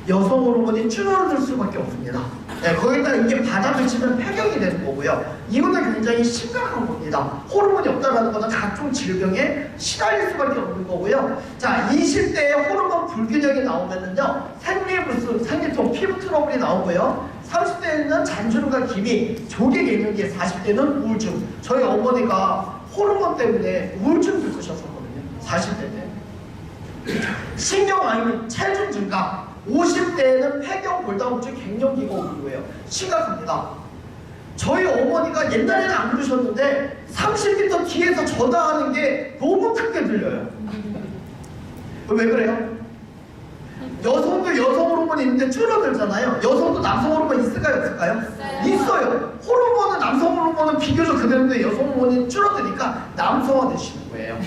여성 호르몬이 줄어들 수밖에 없습니다. 네, 거기다 이게 바닥을 치면 폐경이 되는 거고요. 이거는 굉장히 심각한 겁니다. 호르몬이 없다는 것은 각종 질병에 시달릴 수밖에 없는 거고요. 자, 20대에 호르몬 불균형이 나오면은요, 생리불순, 생리통, 피부 트러블이 나오고요. 30대에는 잔주름과 기미, 조개 개명기, 40대는 우울증. 저희 어머니가 호르몬 때문에 우울증 겪으셨었거든요. 40대 때. 신경암, 체중 증가. 50대에는 폐경, 골다공증, 갱년기가 오는 거예요. 심각합니다. 저희 어머니가 옛날에는 안 그러셨는데 30m 뒤에서 전화하는 게 너무 크게 들려요. 왜 그래요? 여성도 여성 호르몬이 있는데 줄어들잖아요. 여성도 남성 호르몬 있을까요? 없을까요? 있어요. 호르몬은 남성 호르몬은 비교적 그대로인데 여성 호르몬이 줄어드니까 남성화 되시는 거예요.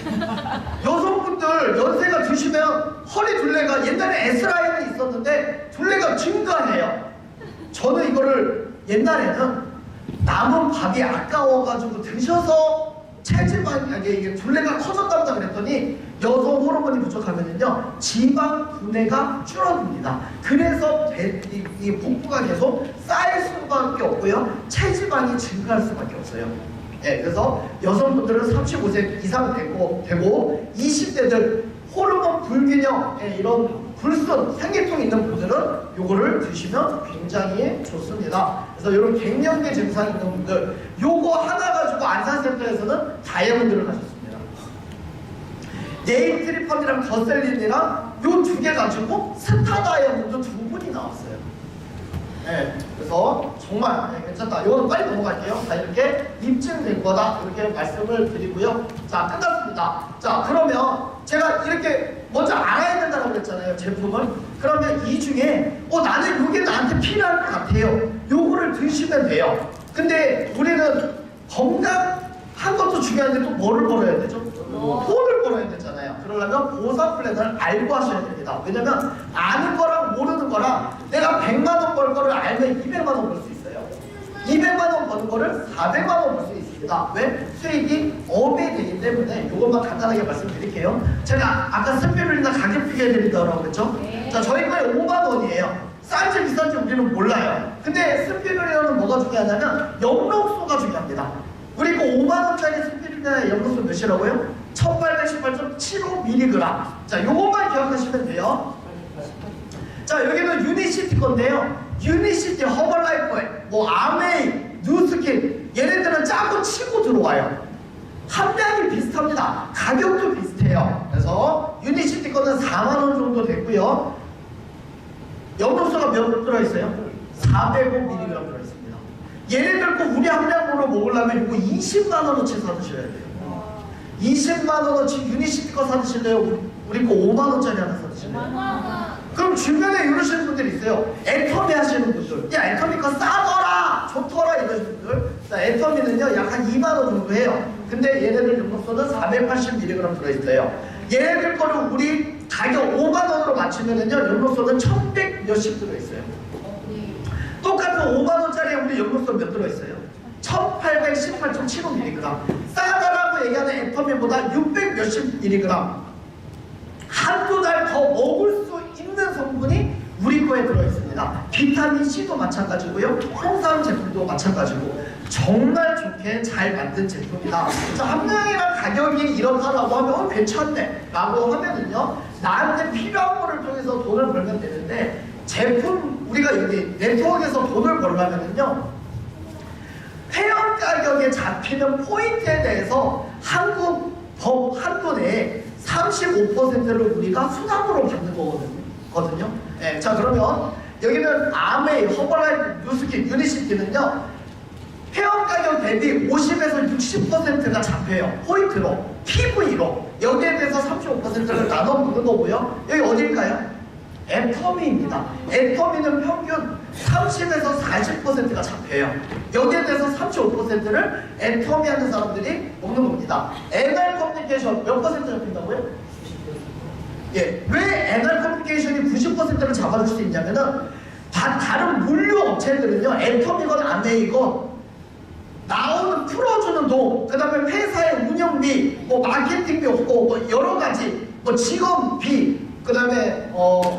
여성분들 연세가 드시면 허리 둘레가 옛날에 S라인이 있었는데 둘레가 증가해요. 저는 이거를 옛날에는 남은 밥이 아까워가지고 드셔서 체지방이 이게 둘레가 커졌다고 그랬더니 여성 호르몬이 부족하면은요 지방 분해가 줄어듭니다. 그래서 이 복부가 계속 쌓일 수밖에 없고요 체지방이 증가할 수밖에 없어요. 네, 그래서 여성분들은 35세 이상 되고 20대들 호르몬 불균형 이런 불순 생리통 있는 분들은 요거를 드시면 굉장히 좋습니다. 그래서 이런 갱년기 증상 있는 분들 요거 하나 가지고 안산센터에서는 다이아몬드를 가셨습니다. 네이트리팜이랑 더셀린이랑 요 두 개 가지고 스타 다이아몬드 두 분이 나왔어요. 네, 그래서 정말 괜찮다. 이거는 빨리 넘어갈게요. 자, 이렇게 입증된 거다 이렇게 말씀을 드리고요. 자, 끝났습니다. 자, 그러면 제가 이렇게 먼저 알아야 된다고 그랬잖아요, 제품을. 그러면 이 중에 나는 이게 나한테 필요할 것 같아요. 요거를 드시면 돼요. 근데 우리는 건강한 것도 중요한데 또 뭐를 벌어야 되죠? 돈을 벌어야 되잖아요. 그러려면 보상 플랜을 알고 하셔야 됩니다. 왜냐면 아는 거랑 모르는 거랑 내가 100만 원 벌 거를 알면 200만 원 벌 수 있어요. 200만 원 버는 거를 400만 원 벌 수 있습니다. 왜? 수익이 업이 되기 때문에 이것만 간단하게 말씀드릴게요. 제가 아까 스피루리나 가격 비교해드린다고 했죠? 자, 저희 거에 5만 원이에요. 싼지 비싼지 우리는 몰라요. 근데 스피루리아는 뭐가 중요하냐면 영록소가 중요합니다. 우리 그 5만 원짜리 스피루리아의 영록소 몇이라고요? 1818.75mg. 자, 요것만 기억하시면 돼요. 자, 여기는 유니시티 건데요. 유니시티, 허벌라이프, 뭐 아메이, 뉴스킨, 얘네들은 짜고 치고 들어와요. 함량이 비슷합니다. 가격도 비슷해요. 그래서 유니시티 거는 4만 원 정도 됐고요. 영록소가 몇 들어있어요? 405mg 들어있습니다. 얘네들 거 우리 함량으로 먹으려면 이거 20만 원어치 사드셔야 돼요. 20만 원어치 유니시티 거 사드실래요? 우리 거 5만 원짜리 하나 사드실래요? 그럼 주변에 이러시는 분들이 있어요. 애터미 하시는 분들. 야, 애터미 거 싸더라! 좋더라! 이러시는 분들. 자, 애터미는요, 약 한 2만 원 정도 해요. 근데 얘네들 영록소는 480mg 들어있어요. 얘네들 거를 우리 가격 5만 원으로 맞추면은요, 영록소는 1100 몇십 들어있어요. 똑같은 5만 원짜리에 우리 영록소 몇 들어있어요? 1818.75mg. 싸다라고 얘기하는 애터미보다 600 몇십 mg. 한두 달 더 먹을 수 있는 성분이 우리 거에 들어있습니다. 비타민 C도 마찬가지고요. 홍삼 제품도 마찬가지고 정말 좋게 잘 만든 제품이다. 자, 함량이랑 가격이 이렇다라고 하면 괜찮네 라고 하면은요, 나한테 필요한 거를 통해서 돈을 벌면 되는데, 제품 우리가 여기 네트워크에서 돈을 벌려면은요, 회원 가격에 잡히는 포인트에 대해서 한국 법 한도 내에 35%를 우리가 수당으로 받는 거거든요. 네, 자, 그러면 여기는 아메이, 허벌라이프, 뉴스킨, 유니시티는요, 회원 가격 대비 50에서 60%가 잡혀요. 포인트로, PV로. 여기에 대해서 35%를 나눠 먹는 거고요. 여기 어딜까요? 애터미입니다. 애터미는 평균 30에서 40%가 잡혀요. 여기에 대해서 35%를 애터미 하는 사람들이 먹는 겁니다. NR 커뮤니케이션 몇 퍼센트 잡힌다고요? 예, 왜 NR 커뮤니케이션이 90%를 잡아줄 수 있냐면은, 다른 물류 업체들은요, 애터미건 아메이건 나오는 풀어주는 돈, 그 다음에 회사의 운영비, 뭐 마케팅비, 뭐 여러 가지, 뭐 직원비, 그 다음에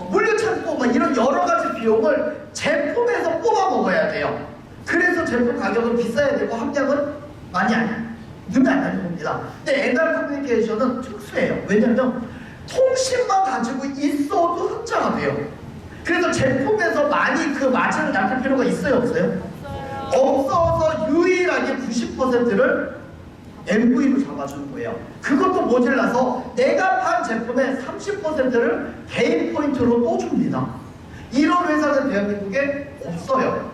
물류 창고, 뭐 이런 여러 가지 비용을 제품에서 뽑아 먹어야 돼요. 그래서 제품 가격은 비싸야 되고 함량은 많이 넣으면 안 되는 겁니다. 근데 NR 커뮤니케이션은 특수해요. 왜냐면 통신만 가지고 있어도 흑자가 돼요. 그래서 제품에서 많이 그 마진을 남길 필요가 있어요, 없어요? 없어서 유일하게 90%를 MV로 잡아주는 거예요. 그것도 모자라서 내가 판 제품의 30%를 개인 포인트로 또 줍니다. 이런 회사는 대한민국에 없어요.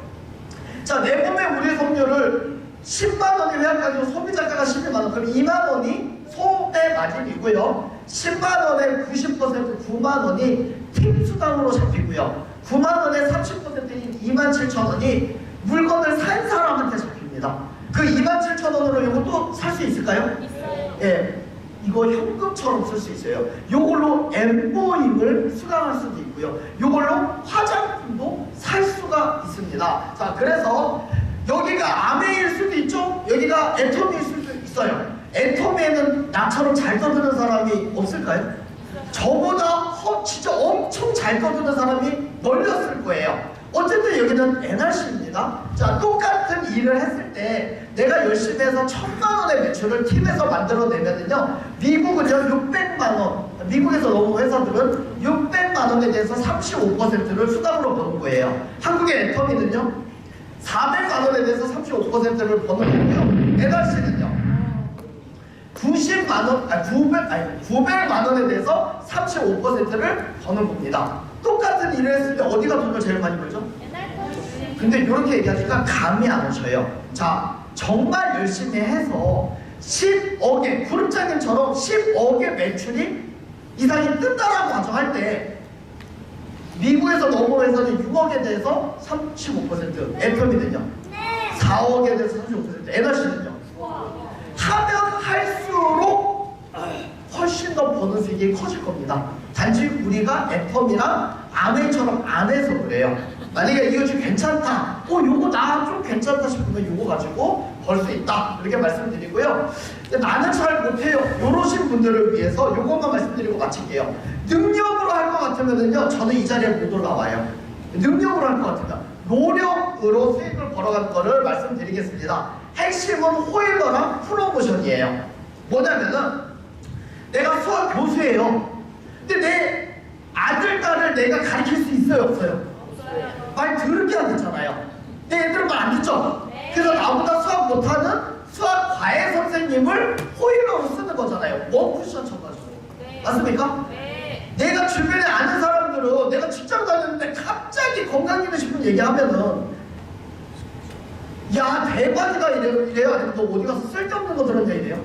자, 내 몸의 우리 섬유를 10만 원이 회원가지고 소비자가가 12만 원, 그럼 2만 원이 소매 마진이고요. 10만 원에 90% 9만 원이 팁 수당으로 잡히고요. 9만 원에 30%인 27,000원이 물건을 산 사람한테 잡힙니다. 그 27,000원으로 이것도 살 수 있을까요? 있어요. 예, 이거 현금처럼 쓸 수 있어요. 이걸로 엠보임을 수강할 수도 있고요. 이걸로 화장품도 살 수가 있습니다. 자, 그래서 여기가 아메일 수도 있죠. 여기가 애터미일 수도 있어요. 애터미에는 나처럼 잘 떠드는 사람이 없을까요? 저보다 진짜 엄청 잘 떠드는 사람이 널렸을 거예요. 어쨌든 여기는 NRC입니다. 자, 똑같은 일을 했을 때 내가 열심히 해서 1,000만 원의 매출을 팀에서 만들어내면은요, 미국은요 600만 원, 미국에서 넘은 회사들은 600만 원에 대해서 35%를 수당으로 버는 거예요. 한국의 애터미는요 400만 원에 대해서 35%를 버는 거고요. NRC는요 900만 원에 대해서 35%를 버는 겁니다. 똑같은 일을 했을 때 어디가 돈을 제일 많이 벌죠? 근데 이렇게 얘기하니까 감이 안 오셔요. 자, 정말 열심히 해서 10억의, 구름장님처럼 10억의 매출이 이상이 뜬다라고 가정할 때, 미국에서 넘어온 회사는 6억에 대해서 35%, 애터미는요 4억에 대해서 35%, NRC는요 하면 할수록 훨씬 더 버는 수익이 커질 겁니다. 단지 우리가 애터미랑 아메이처럼 안 해서 그래요. 만약에 이거 좀 괜찮다, 요거 나 좀 괜찮다 싶으면 요거 가지고 벌 수 있다, 이렇게 말씀드리고요. 근데 나는 잘 못해요, 요러신 분들을 위해서 요것만 말씀드리고 마칠게요. 능력으로 할 것 같으면요, 저는 이 자리에 못 올라와요. 능력으로 할 것 같으면 노력으로 수익을 벌어가는 거를 말씀드리겠습니다. 핵심은 호일러랑 프로모션이에요. 뭐냐면은 내가 수학 교수예요. 근데 내 아들, 딸을 내가 가르칠 수 있어요, 없어요? 말 더럽게 안 듣잖아요. 내 애들은 말 안 듣죠? 그래서 나보다 수학 못하는 수학 과외 선생님을 호일러로 쓰는 거잖아요. 원쿠션 쳐가지고. 맞습니까? 내가 주변에 아는 사람들은 내가 직장 다녔는데 갑자기 건강기능 식품 얘기하면은 야 대박이다 이래요? 아니면 너 어디 가서 쓸데없는 거 들었냐 이래요?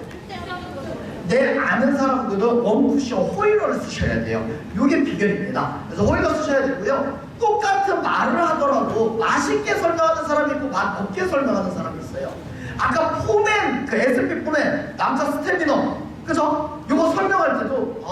내 아는 사람들은 원쿠션 호일러를 쓰셔야 돼요. 이게 비결입니다. 그래서 호일러 쓰셔야 되고요. 똑같은 말을 하더라도 맛있게 설명하는 사람이 있고 맛없게 설명하는 사람이 있어요. 아까 포맨, 그 S&P 포맨, 남자 스태미너, 그죠? 이거 설명할 때도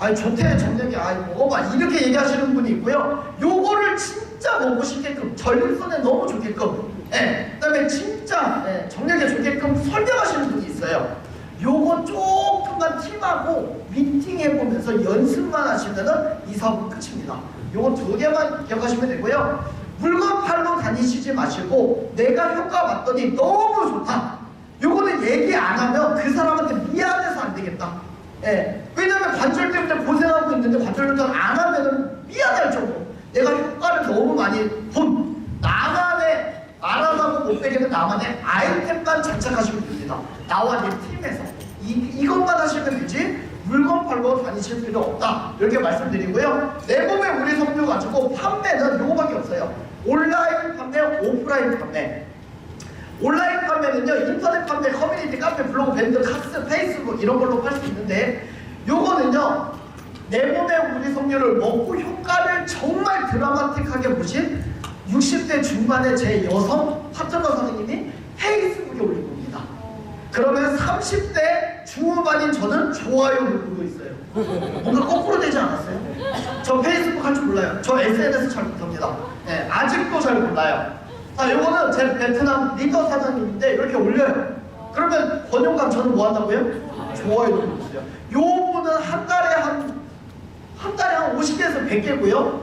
아니 좋대 정력이 먹어봐 이렇게 얘기하시는 분이 있고요. 요거를 진짜 먹고 싶게끔 전립선에 너무 좋게끔, 그다음에 진짜 정력에 좋게끔 설명하시는 분이 있어요. 요거 조금만 팀하고 미팅해보면서 연습만 하시면은 이 사업은 끝입니다. 요거 두 개만 기억하시면 되고요. 물건 팔러 다니시지 마시고 내가 효과 봤더니 너무 좋다, 요거는 얘기 안 하면 그 사람한테 미안해서 안 되겠다. 왜냐면 관절 때문에 고생하고 있는데 관절 운동 안 하면은 미안할 정도. 내가 효과를 너무 많이 본 나만의 알아가고 못 빼기는 나만의 아이템만 장착하시면 됩니다. 나와 내 팀에서 이것만 하시면 되지 물건 팔러 다니실 필요 없다, 이렇게 말씀드리고요. 내 몸에 우리 성류 가지고 판매는 요거밖에 없어요. 온라인 판매, 오프라인 판매. 온라인 판매는요, 인터넷 판매, 커뮤니티, 카페, 블로그, 밴드, 카스, 페이스북 이런 걸로 팔 수 있는데, 요거는요 내 몸에 우리 석류를 먹고 효과를 정말 드라마틱하게 보신 60대 중반의 제 여성 파트너 선생님이 페이스북에 올린 겁니다. 그러면 30대 중후반인 저는 좋아요 누르고 있어요. 뭔가 거꾸로 되지 않았어요? 저 페이스북 할 줄 몰라요. 저 SNS 잘 못합니다. 아직도 잘 몰라요. 자, 요거는 제 베트남 리더 사장님인데 이렇게 올려요. 그러면 번용감 저는 뭐 한다고요? 좋아요 누르고 있어요. 요 분은 한 달에 한 50개에서 100개고요.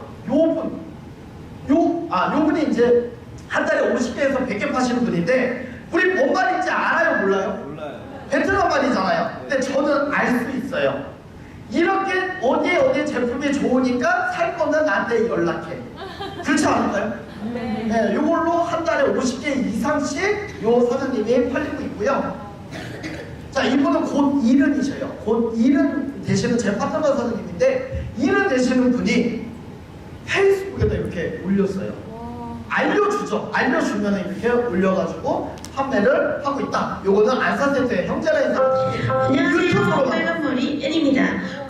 요분이 이제 한 달에 50개에서 100개 파시는 분인데, 우리 뭔 말인지 알아요, 몰라요? 몰라요. 베트남 말이잖아요. 근데 저는 알 수 있어요. 이렇게 어디에 제품이 좋으니까 살 거면 나한테 연락해. 그렇지 않을까요? 네, 요걸로 한 달에 50개 이상씩 요 사장님이 팔리고 있고요. 자, 이분은 곧 70이셔요. 곧 70 되시는 제 파트너 사장님인데, 70 되시는 분이 페이스북에다 이렇게 올렸어요. 알려주죠. 알려주면 이렇게 올려가지고 판매를 하고 있다. 요거는 안산센터의 형제라인 사람들이 안녕하세요. 빨간머리 앤입니다.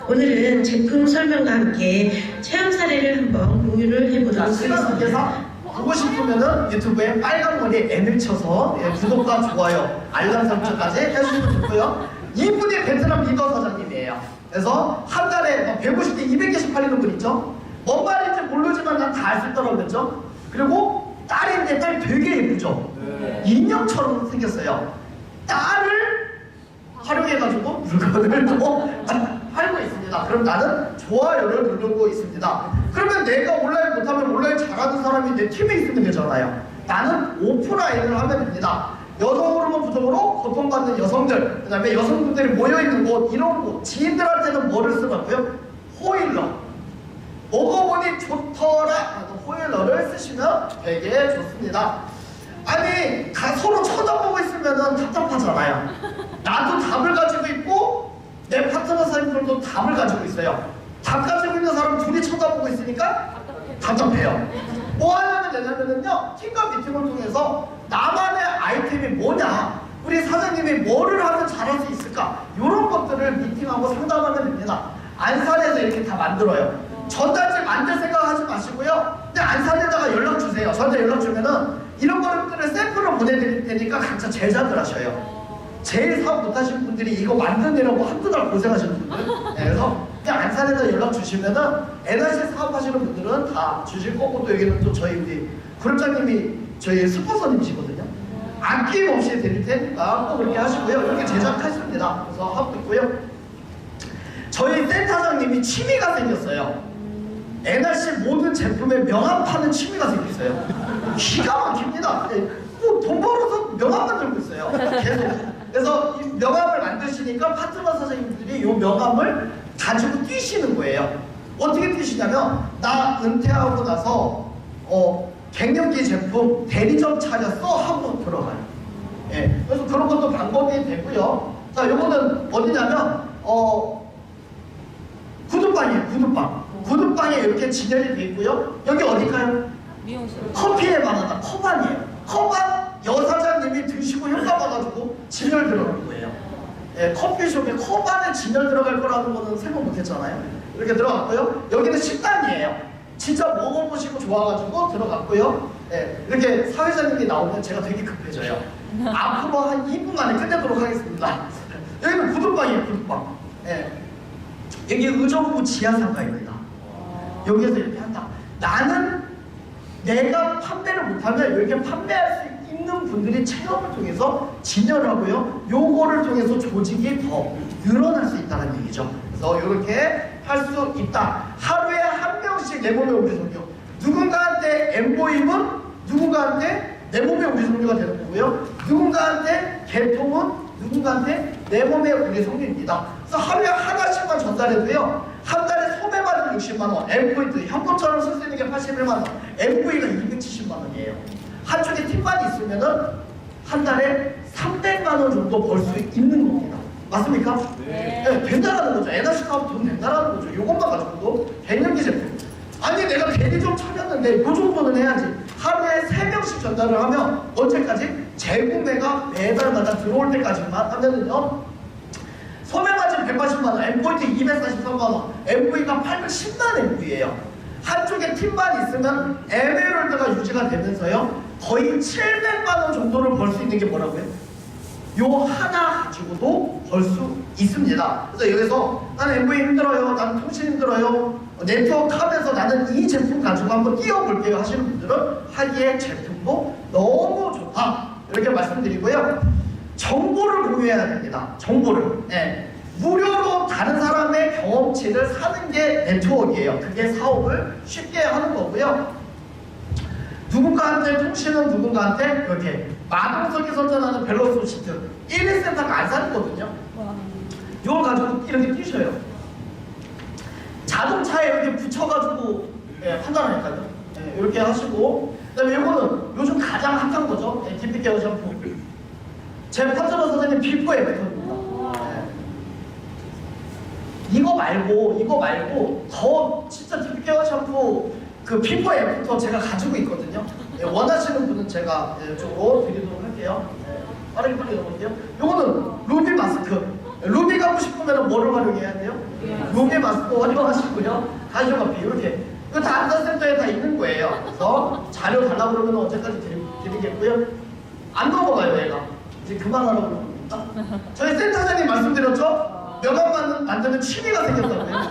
오늘은 제품 설명과 함께 체험 사례를 한번 공유를 해보도록 시간 하겠습니다. 관계상 보고 싶으면은 유튜브에 빨간머리 N을 쳐서 구독과 좋아요, 알람 설정까지 해주시면 좋고요. 이분이 베트남 리더 사장님이에요. 그래서 한 달에 150개, 200개씩 팔리는 분 있죠? 뭔 말인지 모르지만 난 다 알 수 있더라고요. 그죠? 그리고 딸인데 딸 되게 예쁘죠? 인형처럼 생겼어요. 딸을 활용해가지고 물건을 또 팔고 있습니다. 그럼 나는 좋아요를 누르고 있습니다. 그러면 내가 온라인 못하면 온라인 잘하는 사람이 내 팀에 있으면 되잖아요. 나는 오프라인을 하면 됩니다. 여성 호르몬 부족으로 고통받는 여성들, 그 다음에 여성분들이 모여있는 곳, 이런 곳, 지인들한테는 뭐를 쓰라고요? 호일러. 먹어보니 좋더라. 호일러를 쓰시면 되게 좋습니다. 아니 서로 쳐다보고 있으면 답답하잖아요. 나도 답을 가지고 있고 내 파트너 사람들도 답을 가지고 있어요. 답 가지고 있는 사람 둘이 쳐다보고 있으니까 답답해요. 뭐 하려면 되냐면요, 팀과 미팅을 통해서 나만의 아이템이 뭐냐, 우리 사장님이 뭐를 하면 잘할 수 있을까, 이런 것들을 미팅하고 상담하면 됩니다. 안산에서 이렇게 다 만들어요. 전단지 만들 생각하지 마시고요. 근데 안산에다가 연락 주세요. 저한테 연락 주면은 이런 것들을 샘플을 보내드릴 테니까 각자 제작을 하셔요. 제일 사업 못하시는 분들이 이거 만드느라고 한두 달 고생하시는 분들. 그래서 그냥 양산에다 연락 주시면은 에너지 사업하시는 분들은 다 주실 거고, 또 여기는 또 저희 우리 그룹장님이 저희 스폰서님이시거든요. 아낌없이 드릴 테니까 꼭 그렇게 하시고요. 이렇게 제작하십니다. 그래서 하고 있고요. 저희 센터장님이 취미가 생겼어요. NRC 모든 제품에 명함 파는 취미가 생겼어요. 기가 막힙니다. 뭐 돈 벌어서 명함 만들고 있어요. 계속. 그래서 이 명함을 만드시니까 파트너 사장님들이 이 명함을 가지고 뛰시는 거예요. 어떻게 뛰시냐면, 나 은퇴하고 나서 갱년기 제품 대리점 차렸어 하고 들어가요. 예, 그래서 그런 것도 방법이 되고요. 자, 요거는 어디냐면 구두방이에요. 구두방에 이렇게 진열이 돼 있고요. 여기 어딜까요? 미용실. 커피에 바나나 커반이에요. 커반 여사장님이 드시고 효과 봐가지고 진열 들어간 거예요. 예, 커피숍에 커반에 진열 들어갈 거라는 거는 생각 못했잖아요. 이렇게 들어갔고요. 여기는 식당이에요. 진짜 먹어보시고 좋아가지고 들어갔고요. 예, 이렇게 사회자님이 나오면 제가 되게 급해져요. 앞으로 한 2분 만에 끝내도록 하겠습니다. 여기는 구두방이에요. 구두방. 예, 여기 의정부 지하상가입니다. 여기에서 이렇게 한다. 나는 내가 판매를 못하면 이렇게 판매할 수 있는 분들이 체험을 통해서 진열을 하고요. 요거를 통해서 조직이 더 늘어날 수 있다는 얘기죠. 그래서 이렇게 할 수 있다. 하루에 한 명씩 내 몸에 우리 성료. 누군가한테 엠보임은 누군가한테 내 몸에 우리 성료가 되는 거고요. 누군가한테 개통은 누군가한테 내 몸에 우리 성료입니다. 그래서 하루에 하나씩만 전달해도요. 한 달에 소매마진 60만원, MV도 현금처럼 쓸 수 있는 게 81만원, MV가 270만원이에요. 한쪽에 팀만 있으면은 한 달에 300만원 정도 벌 수 있는 겁니다. 맞습니까? 네. 네, 된다라는 거죠. 에너지 사업 돈 된다라는 거죠. 요것만 가지고도 갱년기 제품. 아니, 내가 대리점 차렸는데 요 정도는 해야지. 하루에 3명씩 전달을 하면 언제까지? 재구매가 매달마다 들어올 때까지만 하면은요. 소매마진 180만원, MVT 243만원, MV가 810만 MV예요. 한쪽에 팀만 있으면 에메랄드가 유지가 되면서요. 거의 700만원 정도를 벌 수 있는 게 뭐라고요? 요 하나 가지고도 벌 수 있습니다. 그래서 여기서 나는 MV 힘들어요, 나는 통신 힘들어요, 네트워크 하면서 나는 이 제품 가지고 한번 뛰어볼게요 하시는 분들은 하기에 제품도 너무 좋다. 이렇게 말씀드리고요. 정보를 공유해야 됩니다. 정보를. 네. 무료로 다른 사람의 경험치를 사는 게 네트워크예요. 그게 사업을 쉽게 하는 거고요. 누군가한테 통신은 누군가한테 이렇게 마동석이 선전하는 밸런스 시트 1인센터가 안 사는 거거든요. 이걸 가지고 이렇게 뛰셔요. 자동차에 이렇게 붙여가지고 판단하니까요. 이렇게 하시고, 그다음에 이거는 요즘 가장 핫한 거죠. 디피 케어 샴푸. 제 파트너 선생님 피부에 뱉어줍니다. 이거 말고 더 진짜 디피 케어 샴푸 그 피부 애프터 제가 가지고 있거든요. 원하시는 분은 제가 이쪽으로 드리도록 할게요. 빠르게 넘어갈게요. 요거는 루비 마스크. 루비 가고 싶으면 뭐를 활용해야 돼요? 루비 마스크 활용하시고요. 가시오가피 이렇게. 이거 다 안전센터에 다 있는 거예요. 그래서 자료 달라고 그러면 언제까지 드리겠고요. 안 넘어가요, 얘가. 이제 그만하라고 그럽니다. 저희 센터장님 말씀드렸죠? 명함 만드는 취미가 생겼다고요.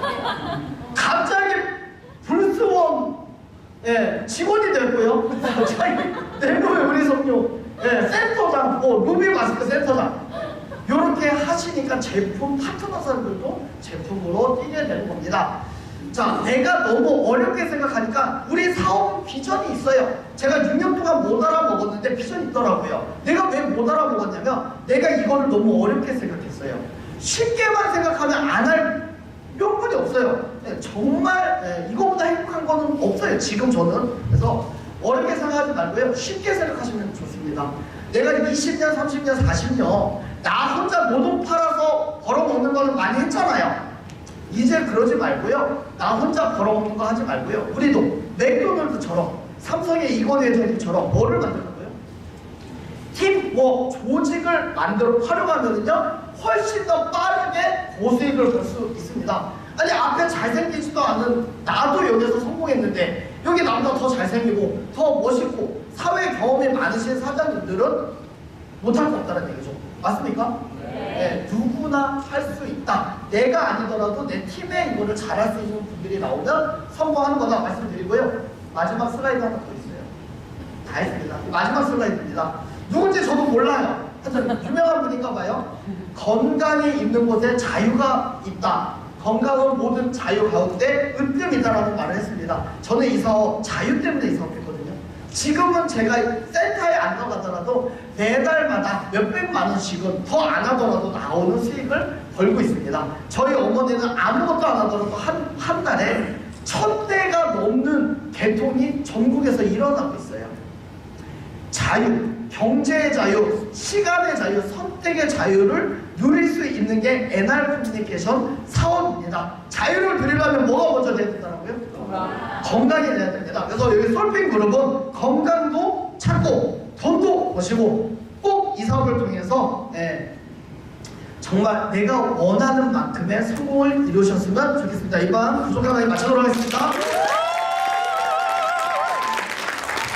갑자기 불스원 직원이 됐고요. 저희 내부의 우리 성료 센터장, 루비 마스크 센터장 이렇게 하시니까 제품 파트너 사람들도 제품으로 뛰게 되는 겁니다. 자, 내가 너무 어렵게 생각하니까 우리 사업 비전이 있어요. 제가 6년 동안 못 알아먹었는데 비전이 있더라고요. 내가 왜 못 알아먹었냐면 내가 이거를 너무 어렵게 생각했어요. 쉽게만 생각하면 안 할 명분이 없어요. 정말 이거보다 행복한 거는 없어요. 지금 저는. 그래서 어렵게 생각하지 말고요. 쉽게 생각하시면 좋습니다. 내가 20년, 30년, 40년 나 혼자 노동 팔아서 벌어먹는 거는 많이 했잖아요. 이제 그러지 말고요. 나 혼자 벌어먹는 거 하지 말고요. 우리도 맥도날드처럼 삼성의 이건 회장님처럼 뭐를 만들었고요? 팀워크 조직을 만들어 활용하면은요 훨씬 더 빠르게 고수익을 벌 수 있습니다. 아니 앞에 잘생기지도 않은 나도 여기서 성공했는데 여기 나보다 더 잘생기고 더 멋있고 사회 경험이 많으신 사장님들은 못할 거 없다는 얘기죠. 맞습니까? 네, 누구나 할 수 있다. 내가 아니더라도 내 팀에 이거를 잘할 수 있는 분들이 나오면 성공하는 거다 말씀드리고요. 마지막 슬라이드 하나 더 있어요. 다 했습니다. 마지막 슬라이드입니다. 누군지 저도 몰라요. 하여튼 유명한 분인가 봐요. 건강이 있는 곳에 자유가 있다. 건강은 모든 자유 가운데 으뜸이다라는 말을 했습니다. 저는 이 사업 자유 때문에 이 사업했거든요. 지금은 제가 센터에 안 나가더라도 매달마다 몇백만 원씩은 더 안 하더라도 나오는 수익을 벌고 있습니다. 저희 어머니는 아무것도 안 하더라도 한 달에 1000대가 넘는 개통이 전국에서 일어나고 있어요. 자유, 경제의 자유, 시간의 자유, 선택의 자유를 누릴 수 있는 게 NR 커뮤니케이션 사업입니다. 자유를 누리려면 뭐가 먼저 돼야 된다고요? 건강이 돼야 됩니다. 그래서 여기 솔핑 그룹은 건강도 찾고 돈도 버시고 꼭 이 사업을 통해서 정말 내가 원하는 만큼의 성공을 이루셨으면 좋겠습니다. 이번 부족한 강의 마치도록 하겠습니다.